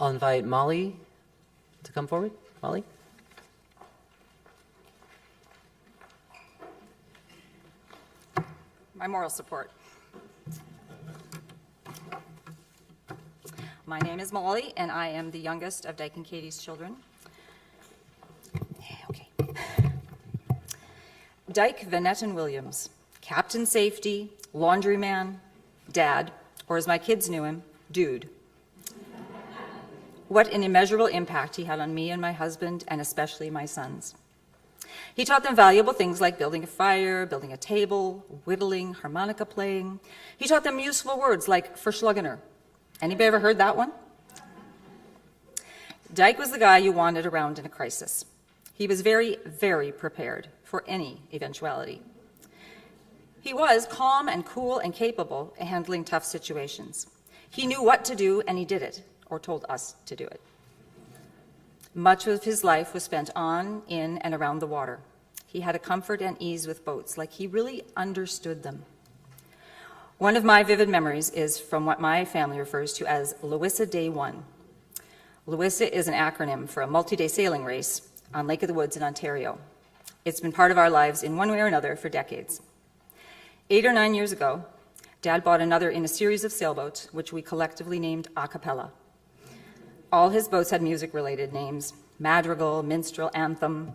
I'll invite Molly to come forward. Molly? My moral support. My name is Molly, and I am the youngest of Dyke and Katie's children. Okay. Dyke, Vanette, and Williams, Captain Safety, Laundryman, Dad, or as my kids knew him, Dude. What an immeasurable impact he had on me and my husband, and especially my sons. He taught them valuable things like building a fire, building a table, whittling, harmonica playing. He taught them useful words like verschluggener. Anybody ever heard that one? Dyke was the guy you wanted around in a crisis. He was very, very prepared for any eventuality. He was calm and cool and capable of handling tough situations. He knew what to do, and he did it, or told us to do it. Much of his life was spent on, in, and around the water. He had a comfort and ease with boats, like he really understood them. One of my vivid memories is from what my family refers to as Louisa Day 1. Louisa is an acronym for a multi-day sailing race on Lake of the Woods in Ontario. It's been part of our lives in one way or another for decades. 8 or 9 years ago, Dad bought another in a series of sailboats, which we collectively named A Cappella. All his boats had music-related names: Madrigal, Minstrel, Anthem.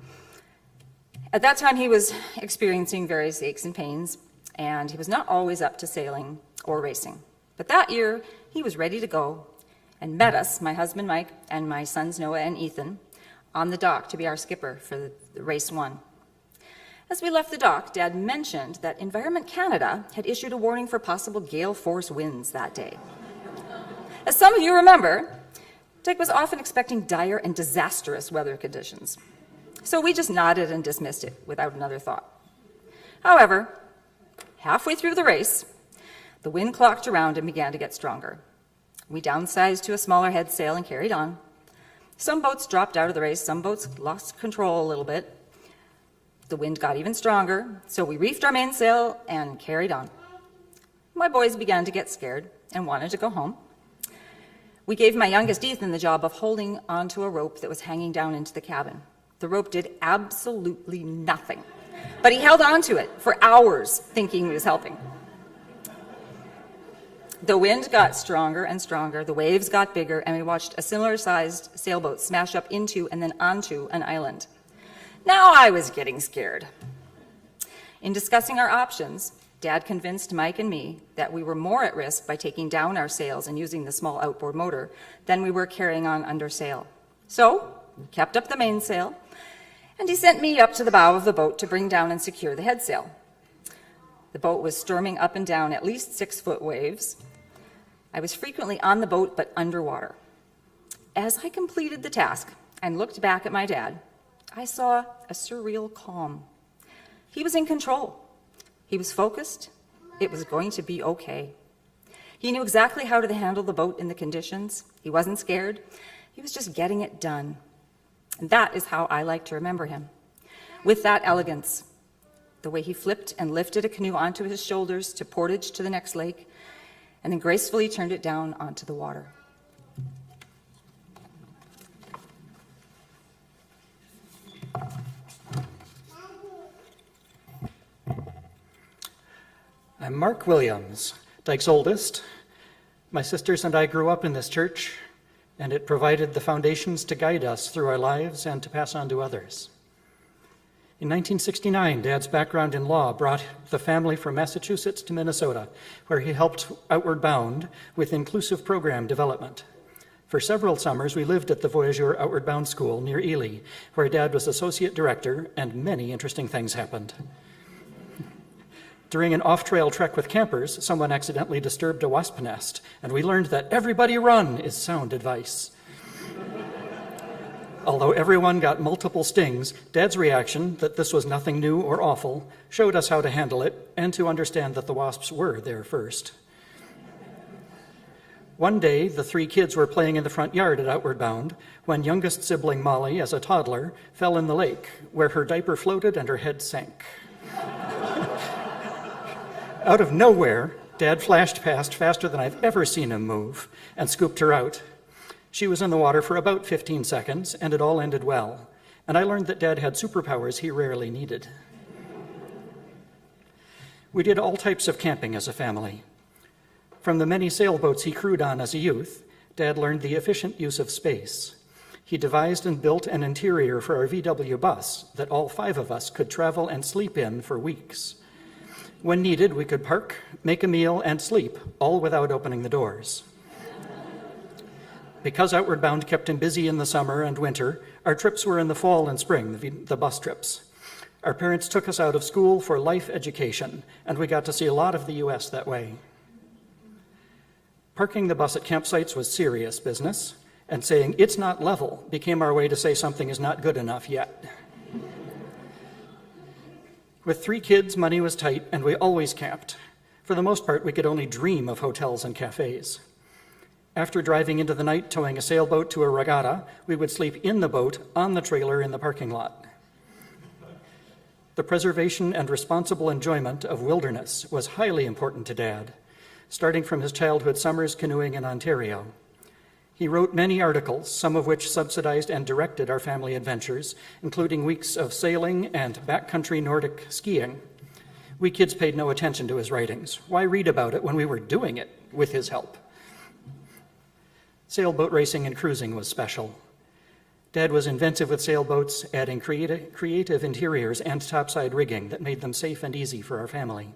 At that time, he was experiencing various aches and pains, and he was not always up to sailing or racing. But that year, he was ready to go and met us, my husband Mike and my sons Noah and Ethan, on the dock to be our skipper for the race 1. As we left the dock, Dad mentioned that Environment Canada had issued a warning for possible gale force winds that day. As some of you remember, Dyke was often expecting dire and disastrous weather conditions. So we just nodded and dismissed it without another thought. However, halfway through the race, the wind clocked around and began to get stronger. We downsized to a smaller head sail and carried on. Some boats dropped out of the race, some boats lost control a little bit. The wind got even stronger, so we reefed our mainsail and carried on. My boys began to get scared and wanted to go home. We gave my youngest Ethan the job of holding onto a rope that was hanging down into the cabin. The rope did absolutely nothing, but he held onto it for hours thinking he was helping. The wind got stronger and stronger, the waves got bigger, and we watched a similar-sized sailboat smash up into and then onto an island. Now I was getting scared. In discussing our options, Dad convinced Mike and me that we were more at risk by taking down our sails and using the small outboard motor than we were carrying on under sail. So, we kept up the mainsail, and he sent me up to the bow of the boat to bring down and secure the headsail. The boat was storming up and down at least 6-foot waves. I was frequently on the boat but underwater. As I completed the task and looked back at my dad, I saw a surreal calm. He was in control. He was focused. It was going to be okay. He knew exactly how to handle the boat in the conditions. He wasn't scared. He was just getting it done. And that is how I like to remember him. With that elegance, the way he flipped and lifted a canoe onto his shoulders to portage to the next lake, and then gracefully turned it down onto the water. I'm Mark Williams, Dyke's oldest. My sisters and I grew up in this church, and it provided the foundations to guide us through our lives and to pass on to others. In 1969, Dad's background in law brought the family from Massachusetts to Minnesota, where he helped Outward Bound with inclusive program development. For several summers, we lived at the Voyageur Outward Bound School near Ely, where Dad was associate director, and many interesting things happened. During an off-trail trek with campers, someone accidentally disturbed a wasp nest, and we learned that everybody run is sound advice. Although everyone got multiple stings, Dad's reaction, that this was nothing new or awful, showed us how to handle it and to understand that the wasps were there first. One day, the 3 kids were playing in the front yard at Outward Bound when youngest sibling Molly, as a toddler, fell in the lake, where her diaper floated and her head sank. Out of nowhere, Dad flashed past faster than I've ever seen him move and scooped her out. She was in the water for about 15 seconds, and it all ended well. And I learned that Dad had superpowers he rarely needed. We did all types of camping as a family. From the many sailboats he crewed on as a youth, Dad learned the efficient use of space. He devised and built an interior for our VW bus that all 5 of us could travel and sleep in for weeks. When needed, we could park, make a meal, and sleep, all without opening the doors. Because Outward Bound kept him busy in the summer and winter, our trips were in the fall and spring, the bus trips. Our parents took us out of school for life education, and we got to see a lot of the U.S. that way. Parking the bus at campsites was serious business, and saying, "It's not level," became our way to say something is not good enough yet. With 3 kids, money was tight, and we always camped. For the most part, we could only dream of hotels and cafes. After driving into the night towing a sailboat to a regatta, we would sleep in the boat on the trailer in the parking lot. The preservation and responsible enjoyment of wilderness was highly important to Dad, starting from his childhood summers canoeing in Ontario. He wrote many articles, some of which subsidized and directed our family adventures, including weeks of sailing and backcountry Nordic skiing. We kids paid no attention to his writings. Why read about it when we were doing it with his help? Sailboat racing and cruising was special. Dad was inventive with sailboats, adding creative interiors and topside rigging that made them safe and easy for our family.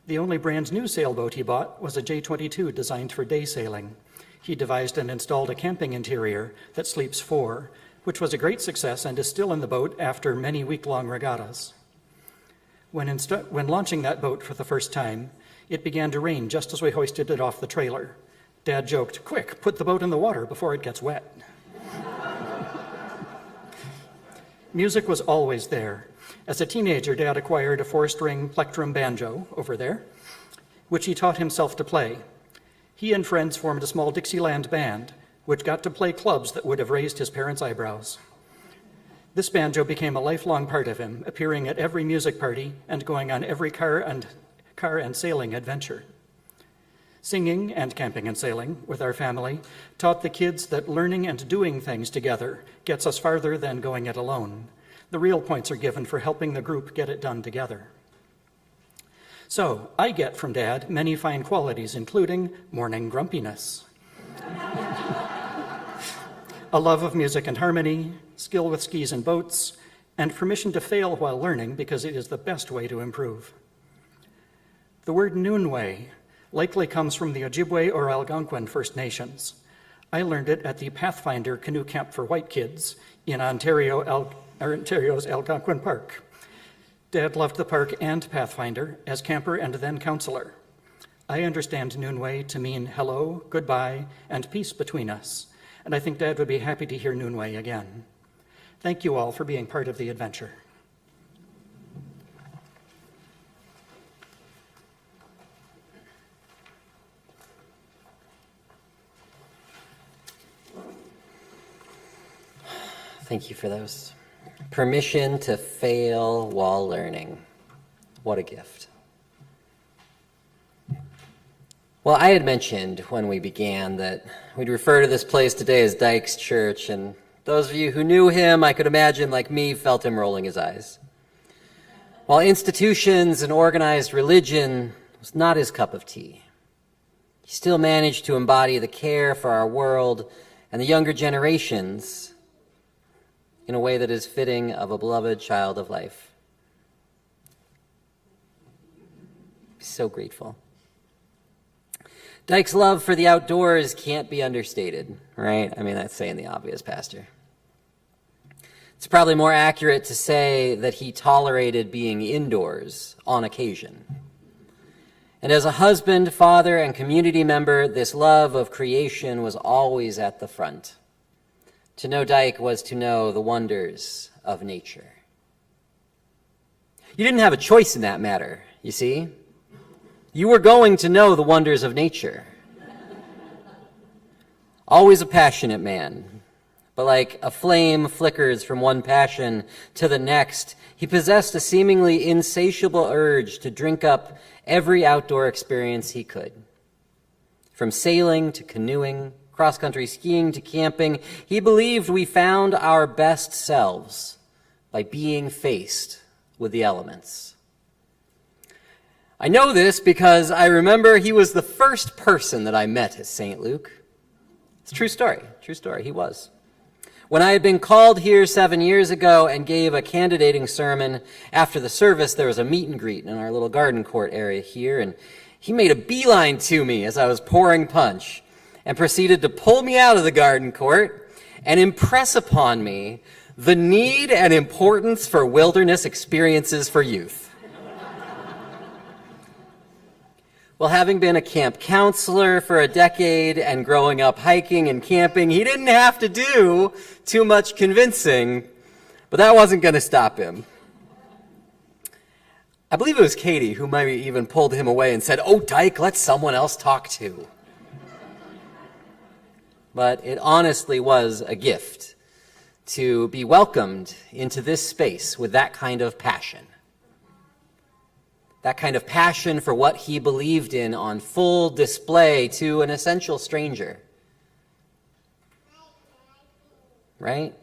The only brand new sailboat he bought was a J-22 designed for day sailing. He devised and installed a camping interior that sleeps 4, which was a great success and is still in the boat after many week-long regattas. When launching that boat for the first time, it began to rain just as we hoisted it off the trailer. Dad joked, "Quick, put the boat in the water before it gets wet." Music was always there. As a teenager, Dad acquired a 4-string plectrum banjo, over there, which he taught himself to play. He and friends formed a small Dixieland band, which got to play clubs that would have raised his parents' eyebrows. This banjo became a lifelong part of him, appearing at every music party and going on every car and sailing adventure. Singing and camping and sailing with our family taught the kids that learning and doing things together gets us farther than going it alone. The real points are given for helping the group get it done together. So I get from Dad many fine qualities, including morning grumpiness, a love of music and harmony, skill with skis and boats, and permission to fail while learning because it is the best way to improve. The word Noonway likely comes from the Ojibwe or Algonquin First Nations. I learned it at the Pathfinder Canoe Camp for White Kids in Ontario's Algonquin Park. Dad loved the park and Pathfinder as camper and then counselor. I understand Noonway to mean hello, goodbye, and peace between us, and I think Dad would be happy to hear Noonway again. Thank you all for being part of the adventure. Thank you for those. Permission to fail while learning. What a gift. Well, I had mentioned when we began that we'd refer to this place today as Dyke's Church, and those of you who knew him, I could imagine, like me, felt him rolling his eyes. While institutions and organized religion was not his cup of tea, he still managed to embody the care for our world and the younger generations in a way that is fitting of a beloved child of life. So grateful. Dyke's love for the outdoors can't be understated, right? I mean, that's saying the obvious, Pastor. It's probably more accurate to say that he tolerated being indoors on occasion. And as a husband, father, and community member, this love of creation was always at the front. To know Dyke was to know the wonders of nature. You didn't have a choice in that matter, you see. You were going to know the wonders of nature. Always a passionate man, but like a flame flickers from one passion to the next, he possessed a seemingly insatiable urge to drink up every outdoor experience he could. From sailing to canoeing, cross-country skiing to camping, he believed we found our best selves by being faced with the elements. I know this because I remember he was the first person that I met at St. Luke. It's a true story, he was. When I had been called here 7 years ago and gave a candidating sermon, after the service there was a meet and greet in our little garden court area here, and he made a beeline to me as I was pouring punch, and proceeded to pull me out of the garden court and impress upon me the need and importance for wilderness experiences for youth. Well, having been a camp counselor for a decade and growing up hiking and camping, he didn't have to do too much convincing, but that wasn't going to stop him. I believe it was Katie who maybe even pulled him away and said, "Oh, Dyke, let someone else talk too." But it honestly was a gift to be welcomed into this space with that kind of passion. That kind of passion for what he believed in on full display to an essential stranger. Right?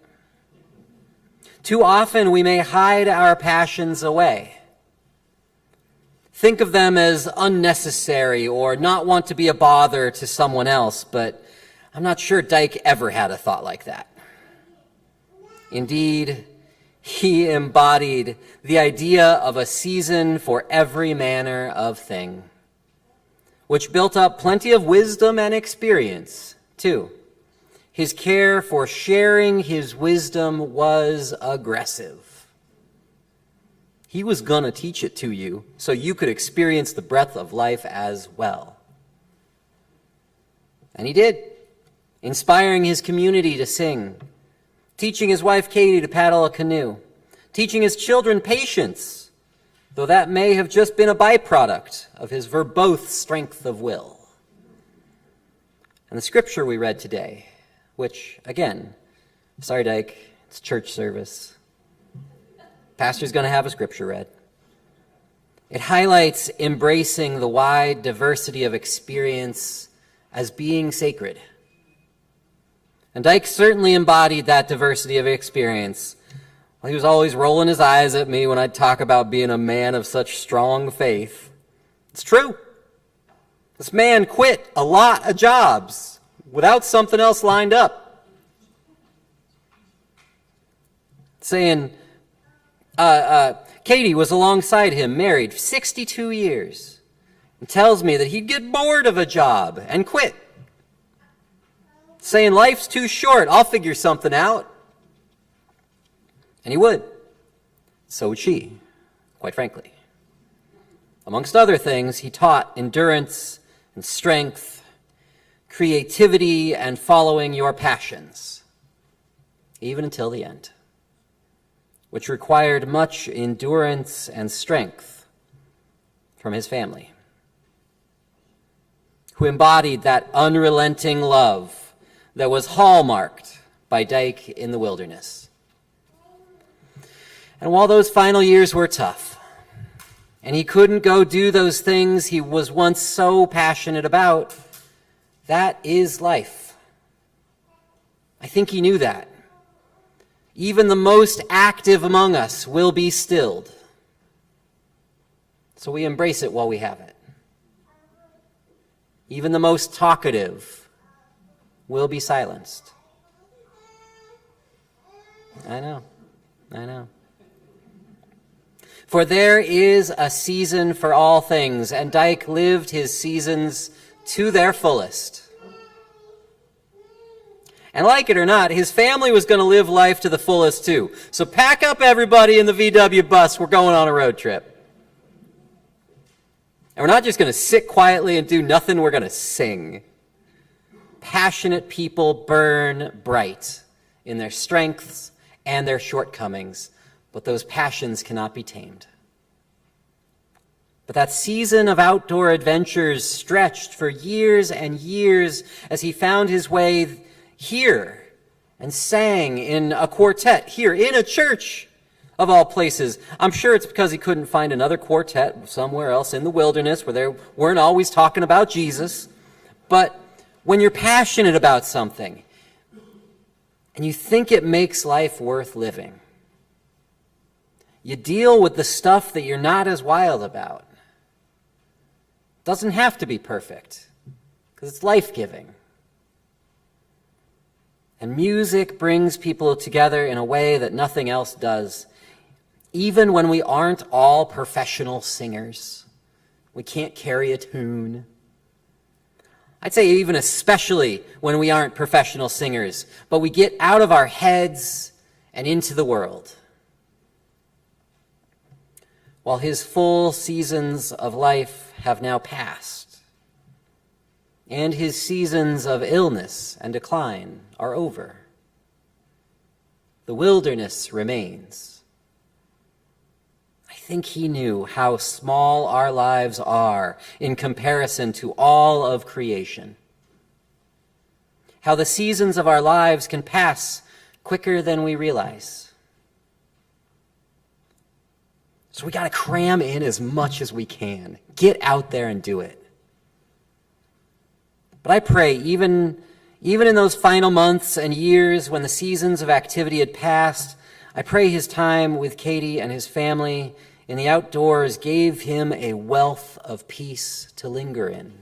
Too often we may hide our passions away. Think of them as unnecessary or not want to be a bother to someone else, but I'm not sure Dyke ever had a thought like that. Indeed, he embodied the idea of a season for every manner of thing, which built up plenty of wisdom and experience, too. His care for sharing his wisdom was aggressive. He was gonna teach it to you so you could experience the breadth of life as well. And he did. Inspiring his community to sing, teaching his wife Katie to paddle a canoe, teaching his children patience, though that may have just been a byproduct of his verbose strength of will. And the scripture we read today, which, again, sorry Dyke, it's church service. Pastor's going to have a scripture read. It highlights embracing the wide diversity of experience as being sacred. And Dyke certainly embodied that diversity of experience. He was always rolling his eyes at me when I'd talk about being a man of such strong faith. It's true. This man quit a lot of jobs without something else lined up. Saying, Katie was alongside him, married 62 years. and tells me that he'd get bored of a job and quit, saying life's too short, I'll figure something out. And he would. So would she, quite frankly. Amongst other things, he taught endurance and strength, creativity, and following your passions, even until the end, which required much endurance and strength from his family, who embodied that unrelenting love that was hallmarked by Dyke in the wilderness. And while those final years were tough, and he couldn't go do those things he was once so passionate about, that is life. I think he knew that. Even the most active among us will be stilled. So we embrace it while we have it. Even the most talkative will be silenced. I know. For there is a season for all things, and Dyke lived his seasons to their fullest. And like it or not, his family was going to live life to the fullest too. So pack up everybody in the VW bus, we're going on a road trip. And we're not just going to sit quietly and do nothing, we're going to sing. Passionate people burn bright in their strengths and their shortcomings, but those passions cannot be tamed. But that season of outdoor adventures stretched for years and years as he found his way here and sang in a quartet here in a church of all places. I'm sure it's because he couldn't find another quartet somewhere else in the wilderness where they weren't always talking about Jesus. But when you're passionate about something and you think it makes life worth living, you deal with the stuff that you're not as wild about. Doesn't have to be perfect, because it's life-giving. And music brings people together in a way that nothing else does. Even when we aren't all professional singers, we can't carry a tune. I'd say even especially when we aren't professional singers, but we get out of our heads and into the world. While his full seasons of life have now passed, and his seasons of illness and decline are over, the wilderness remains. I think he knew how small our lives are in comparison to all of creation. How the seasons of our lives can pass quicker than we realize. So we got to cram in as much as we can. Get out there and do it. But I pray, even in those final months and years when the seasons of activity had passed, I pray his time with Katie and his family in the outdoors gave him a wealth of peace to linger in.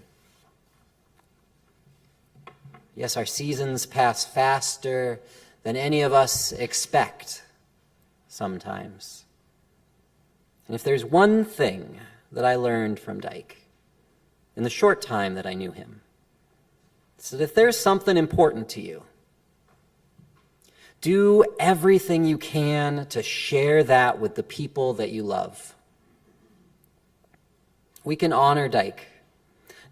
Yes, our seasons pass faster than any of us expect sometimes. And if there's one thing that I learned from Dyke in the short time that I knew him, it's that if there's something important to you, do everything you can to share that with the people that you love. We can honor Dyke,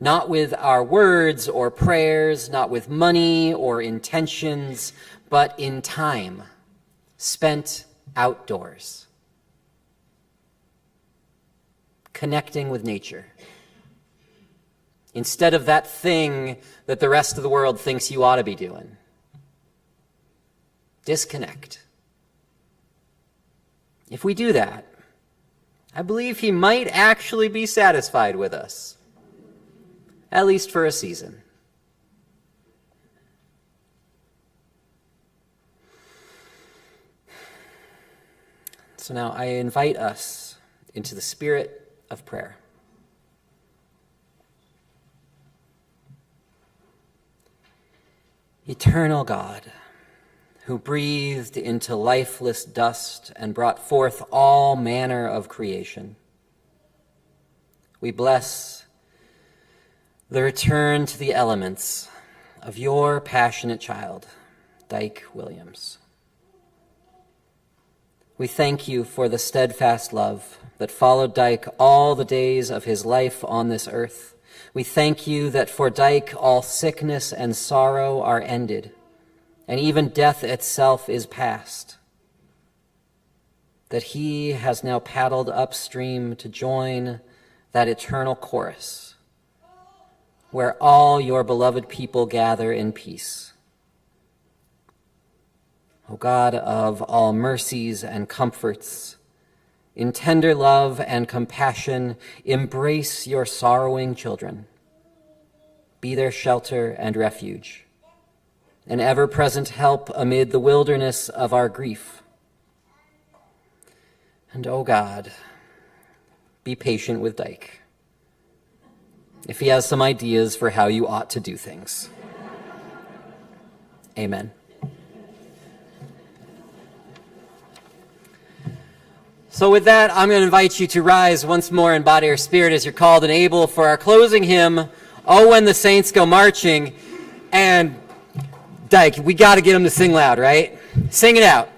not with our words or prayers, not with money or intentions, but in time spent outdoors. Connecting with nature. Instead of that thing that the rest of the world thinks you ought to be doing. Disconnect. If we do that, I believe he might actually be satisfied with us, at least for a season. So now I invite us into the spirit of prayer. Eternal God, who breathed into lifeless dust and brought forth all manner of creation, we bless the return to the elements of your passionate child, Dyke Williams. We thank you for the steadfast love that followed Dyke all the days of his life on this earth. We thank you that for Dyke all sickness and sorrow are ended, and even death itself is past, that he has now paddled upstream to join that eternal chorus where all your beloved people gather in peace. O God of all mercies and comforts, in tender love and compassion, embrace your sorrowing children. Be their shelter and refuge, an ever-present help amid the wilderness of our grief. And O God, be patient with Dyke, if he has some ideas for how you ought to do things. Amen. So with that, I'm going to invite you to rise once more in body or spirit as you're called and able for our closing hymn, Oh, When the Saints Go Marching. And Dyke, we got to get him to sing loud, right? Sing it out.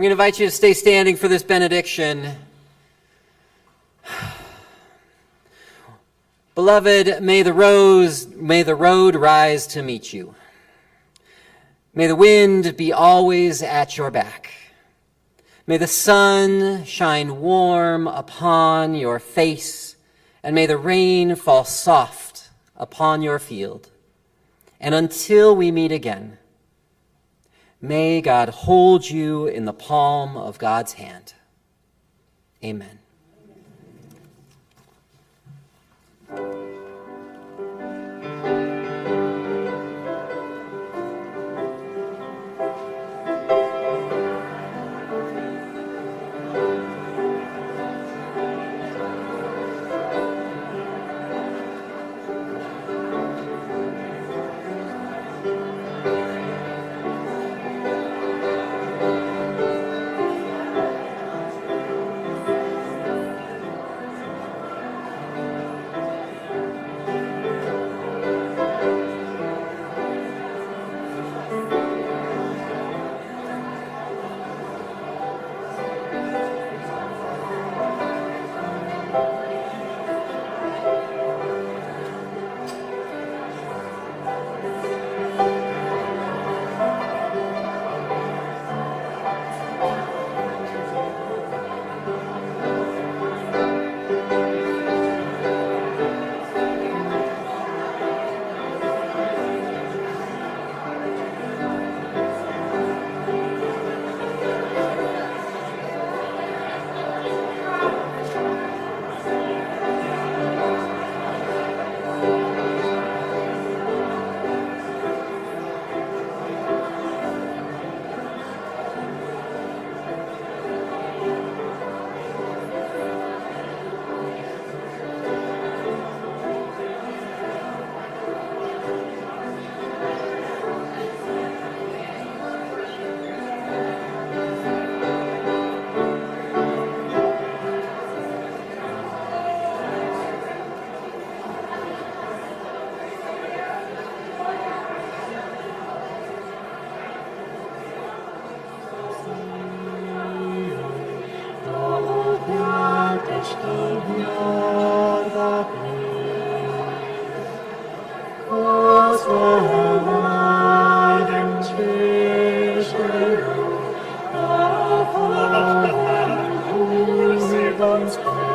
I'm going to invite you to stay standing for this benediction. Beloved, may the road rise to meet you. May the wind be always at your back. May the sun shine warm upon your face, and may the rain fall soft upon your field. And until we meet again, may God hold you in the palm of God's hand. Amen. Lord's prayer.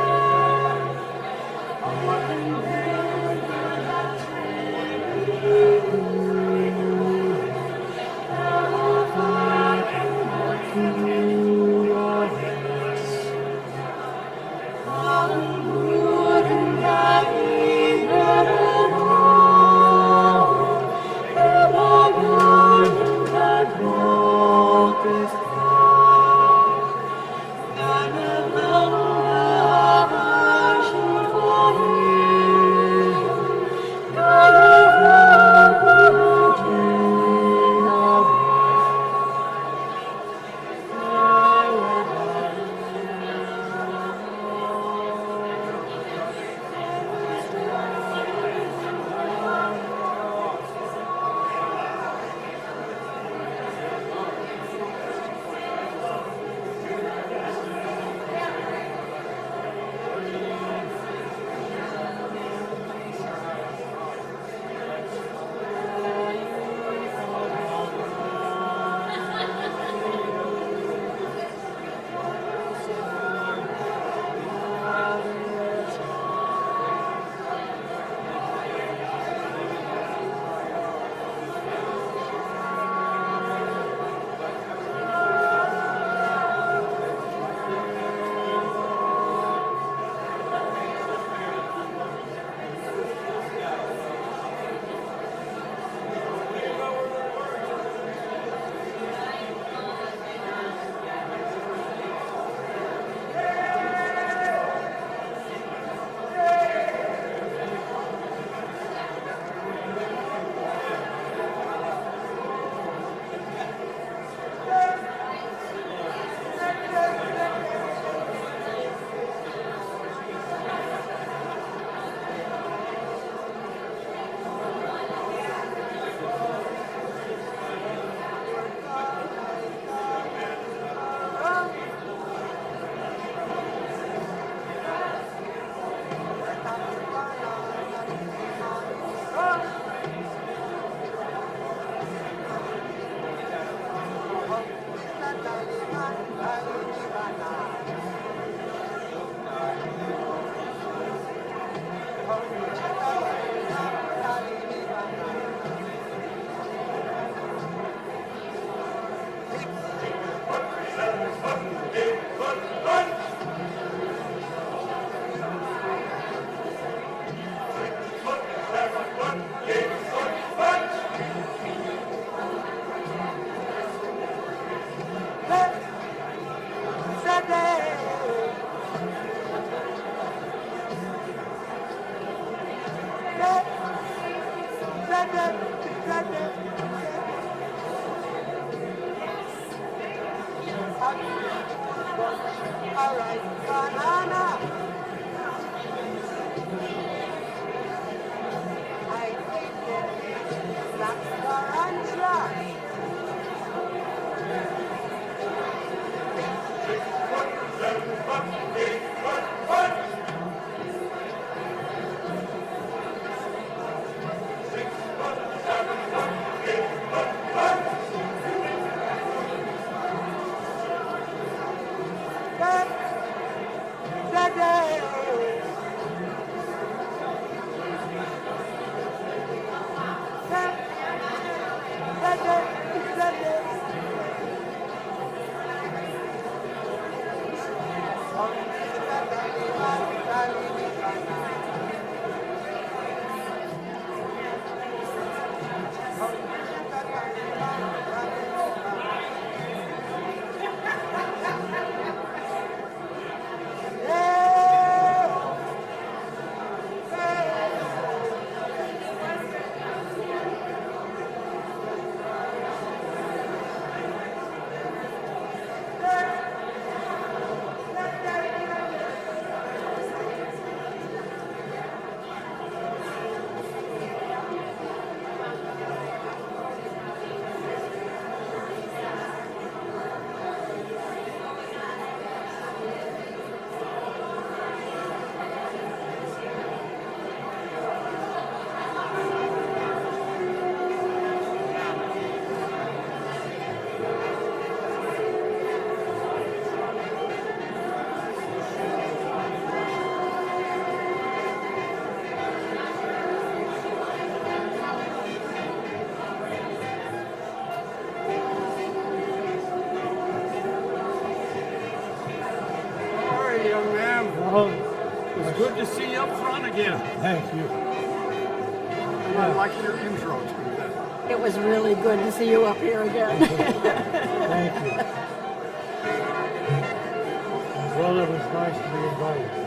Good to see you up front again. Thank you. I liked your intro to that. It was really good to see you up here again. Thank you. Well, it was nice to be invited.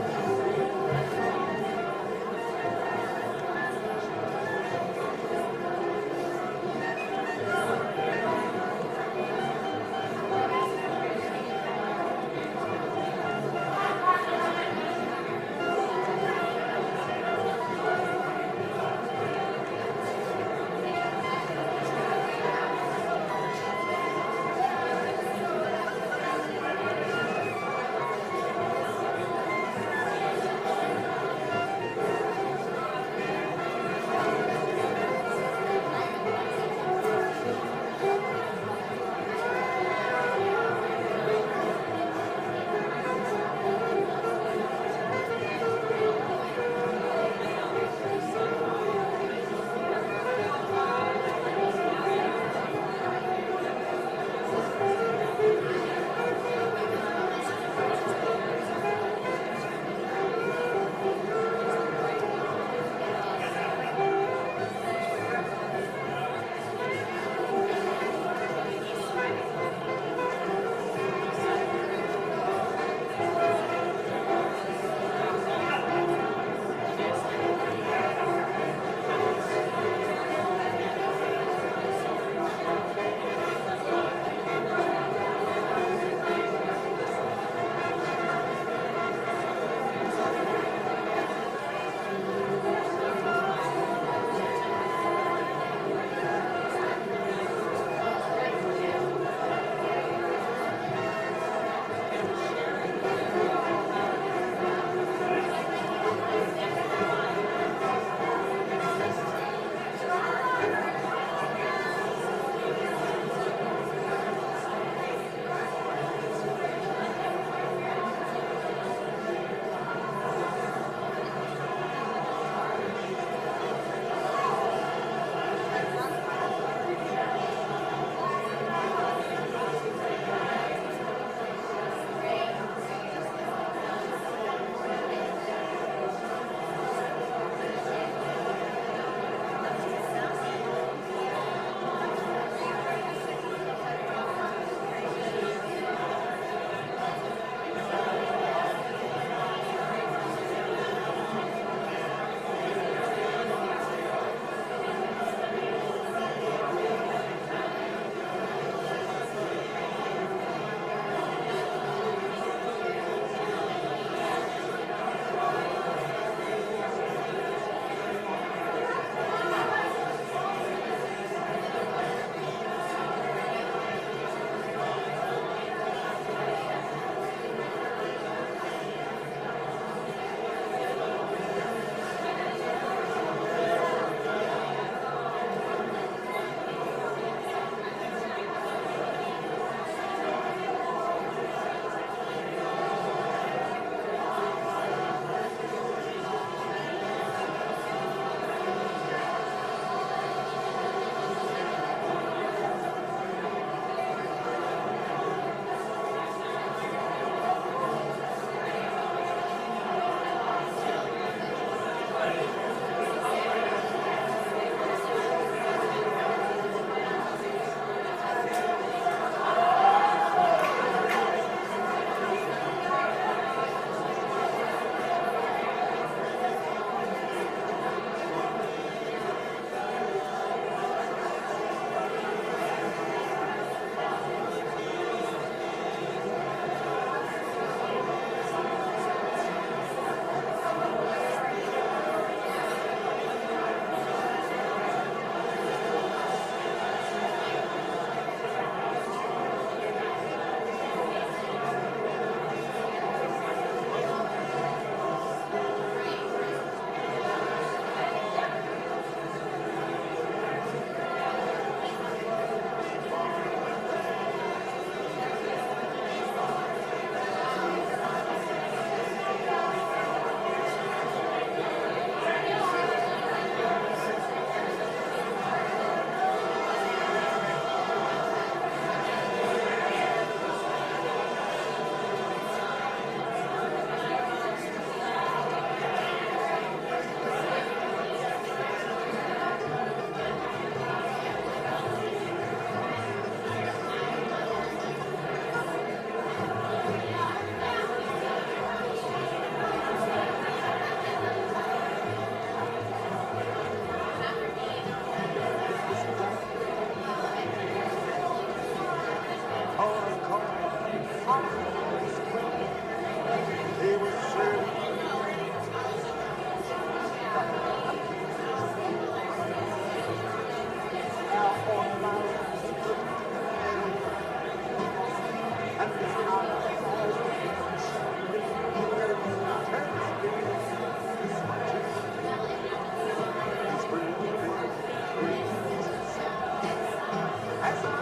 All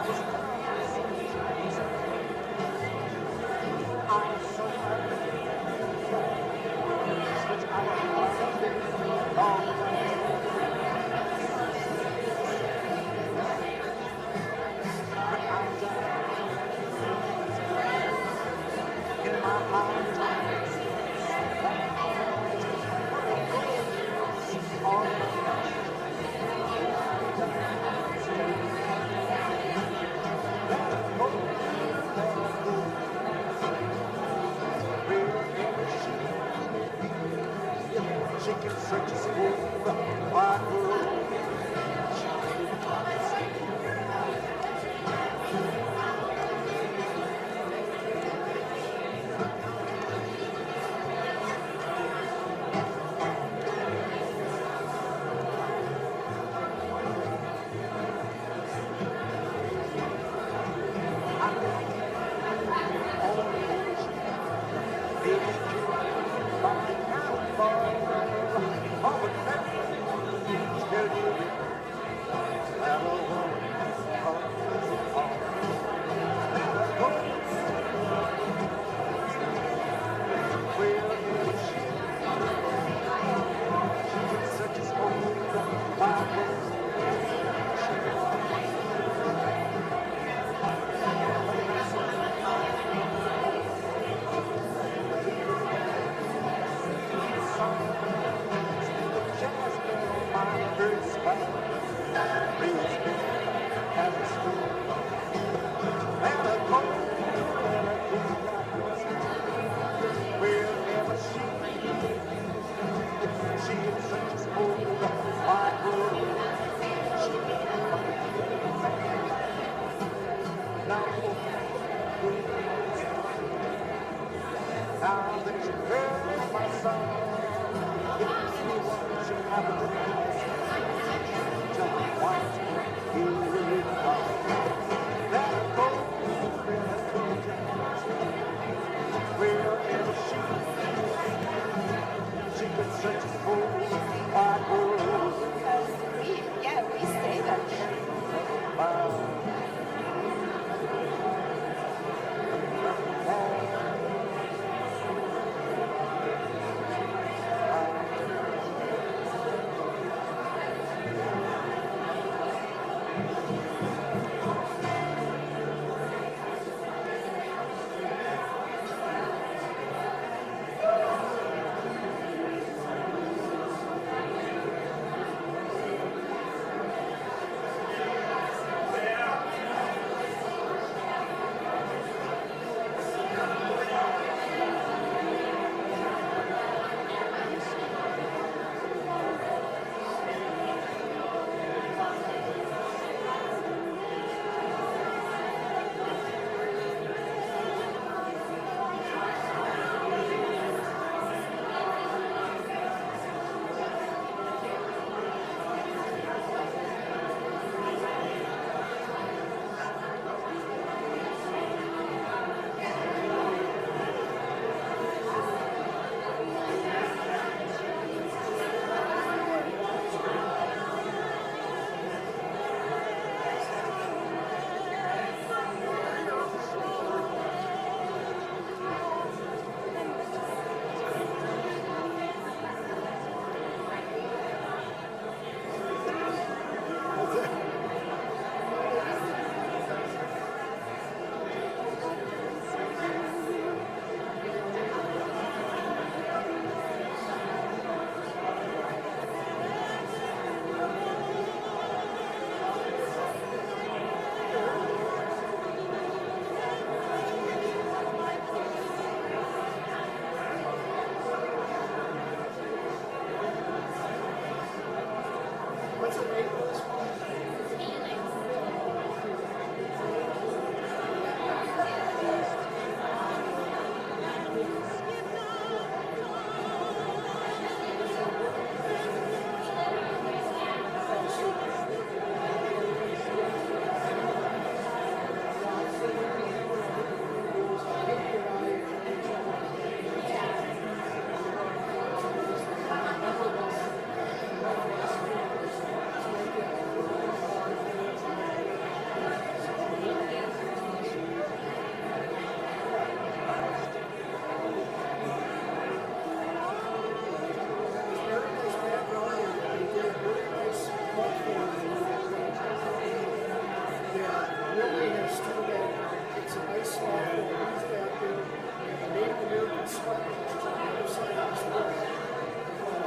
building has still got, it's a nice small building, he's back there, and the Native American sweat lodge on the other side of this wall.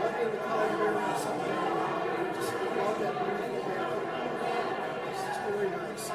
I've been to Colorado sometime, I just love that beautiful back there. It's just very nice.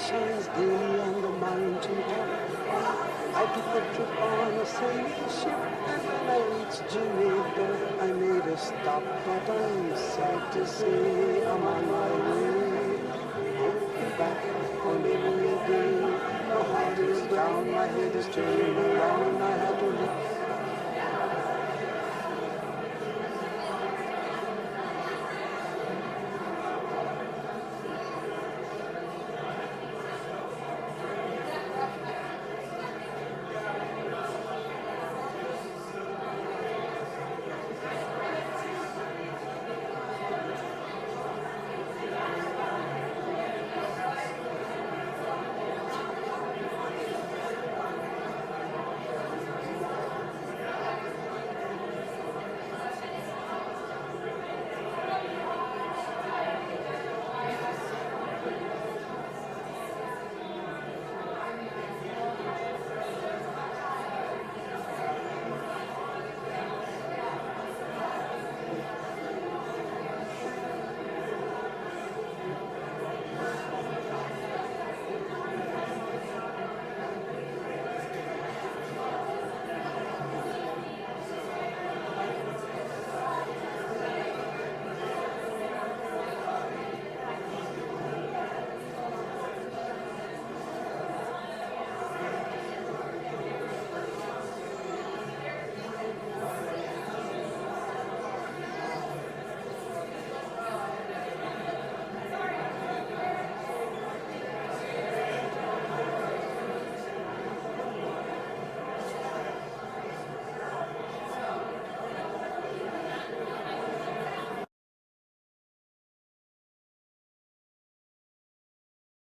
shines daily on the mountain top. I took a trip on a sailing ship, and when I reached Jamaica, I made a stop. but I'm sad to say I'm on my way. Looking back for many a day, my heart is down, my head is turning around, I have to look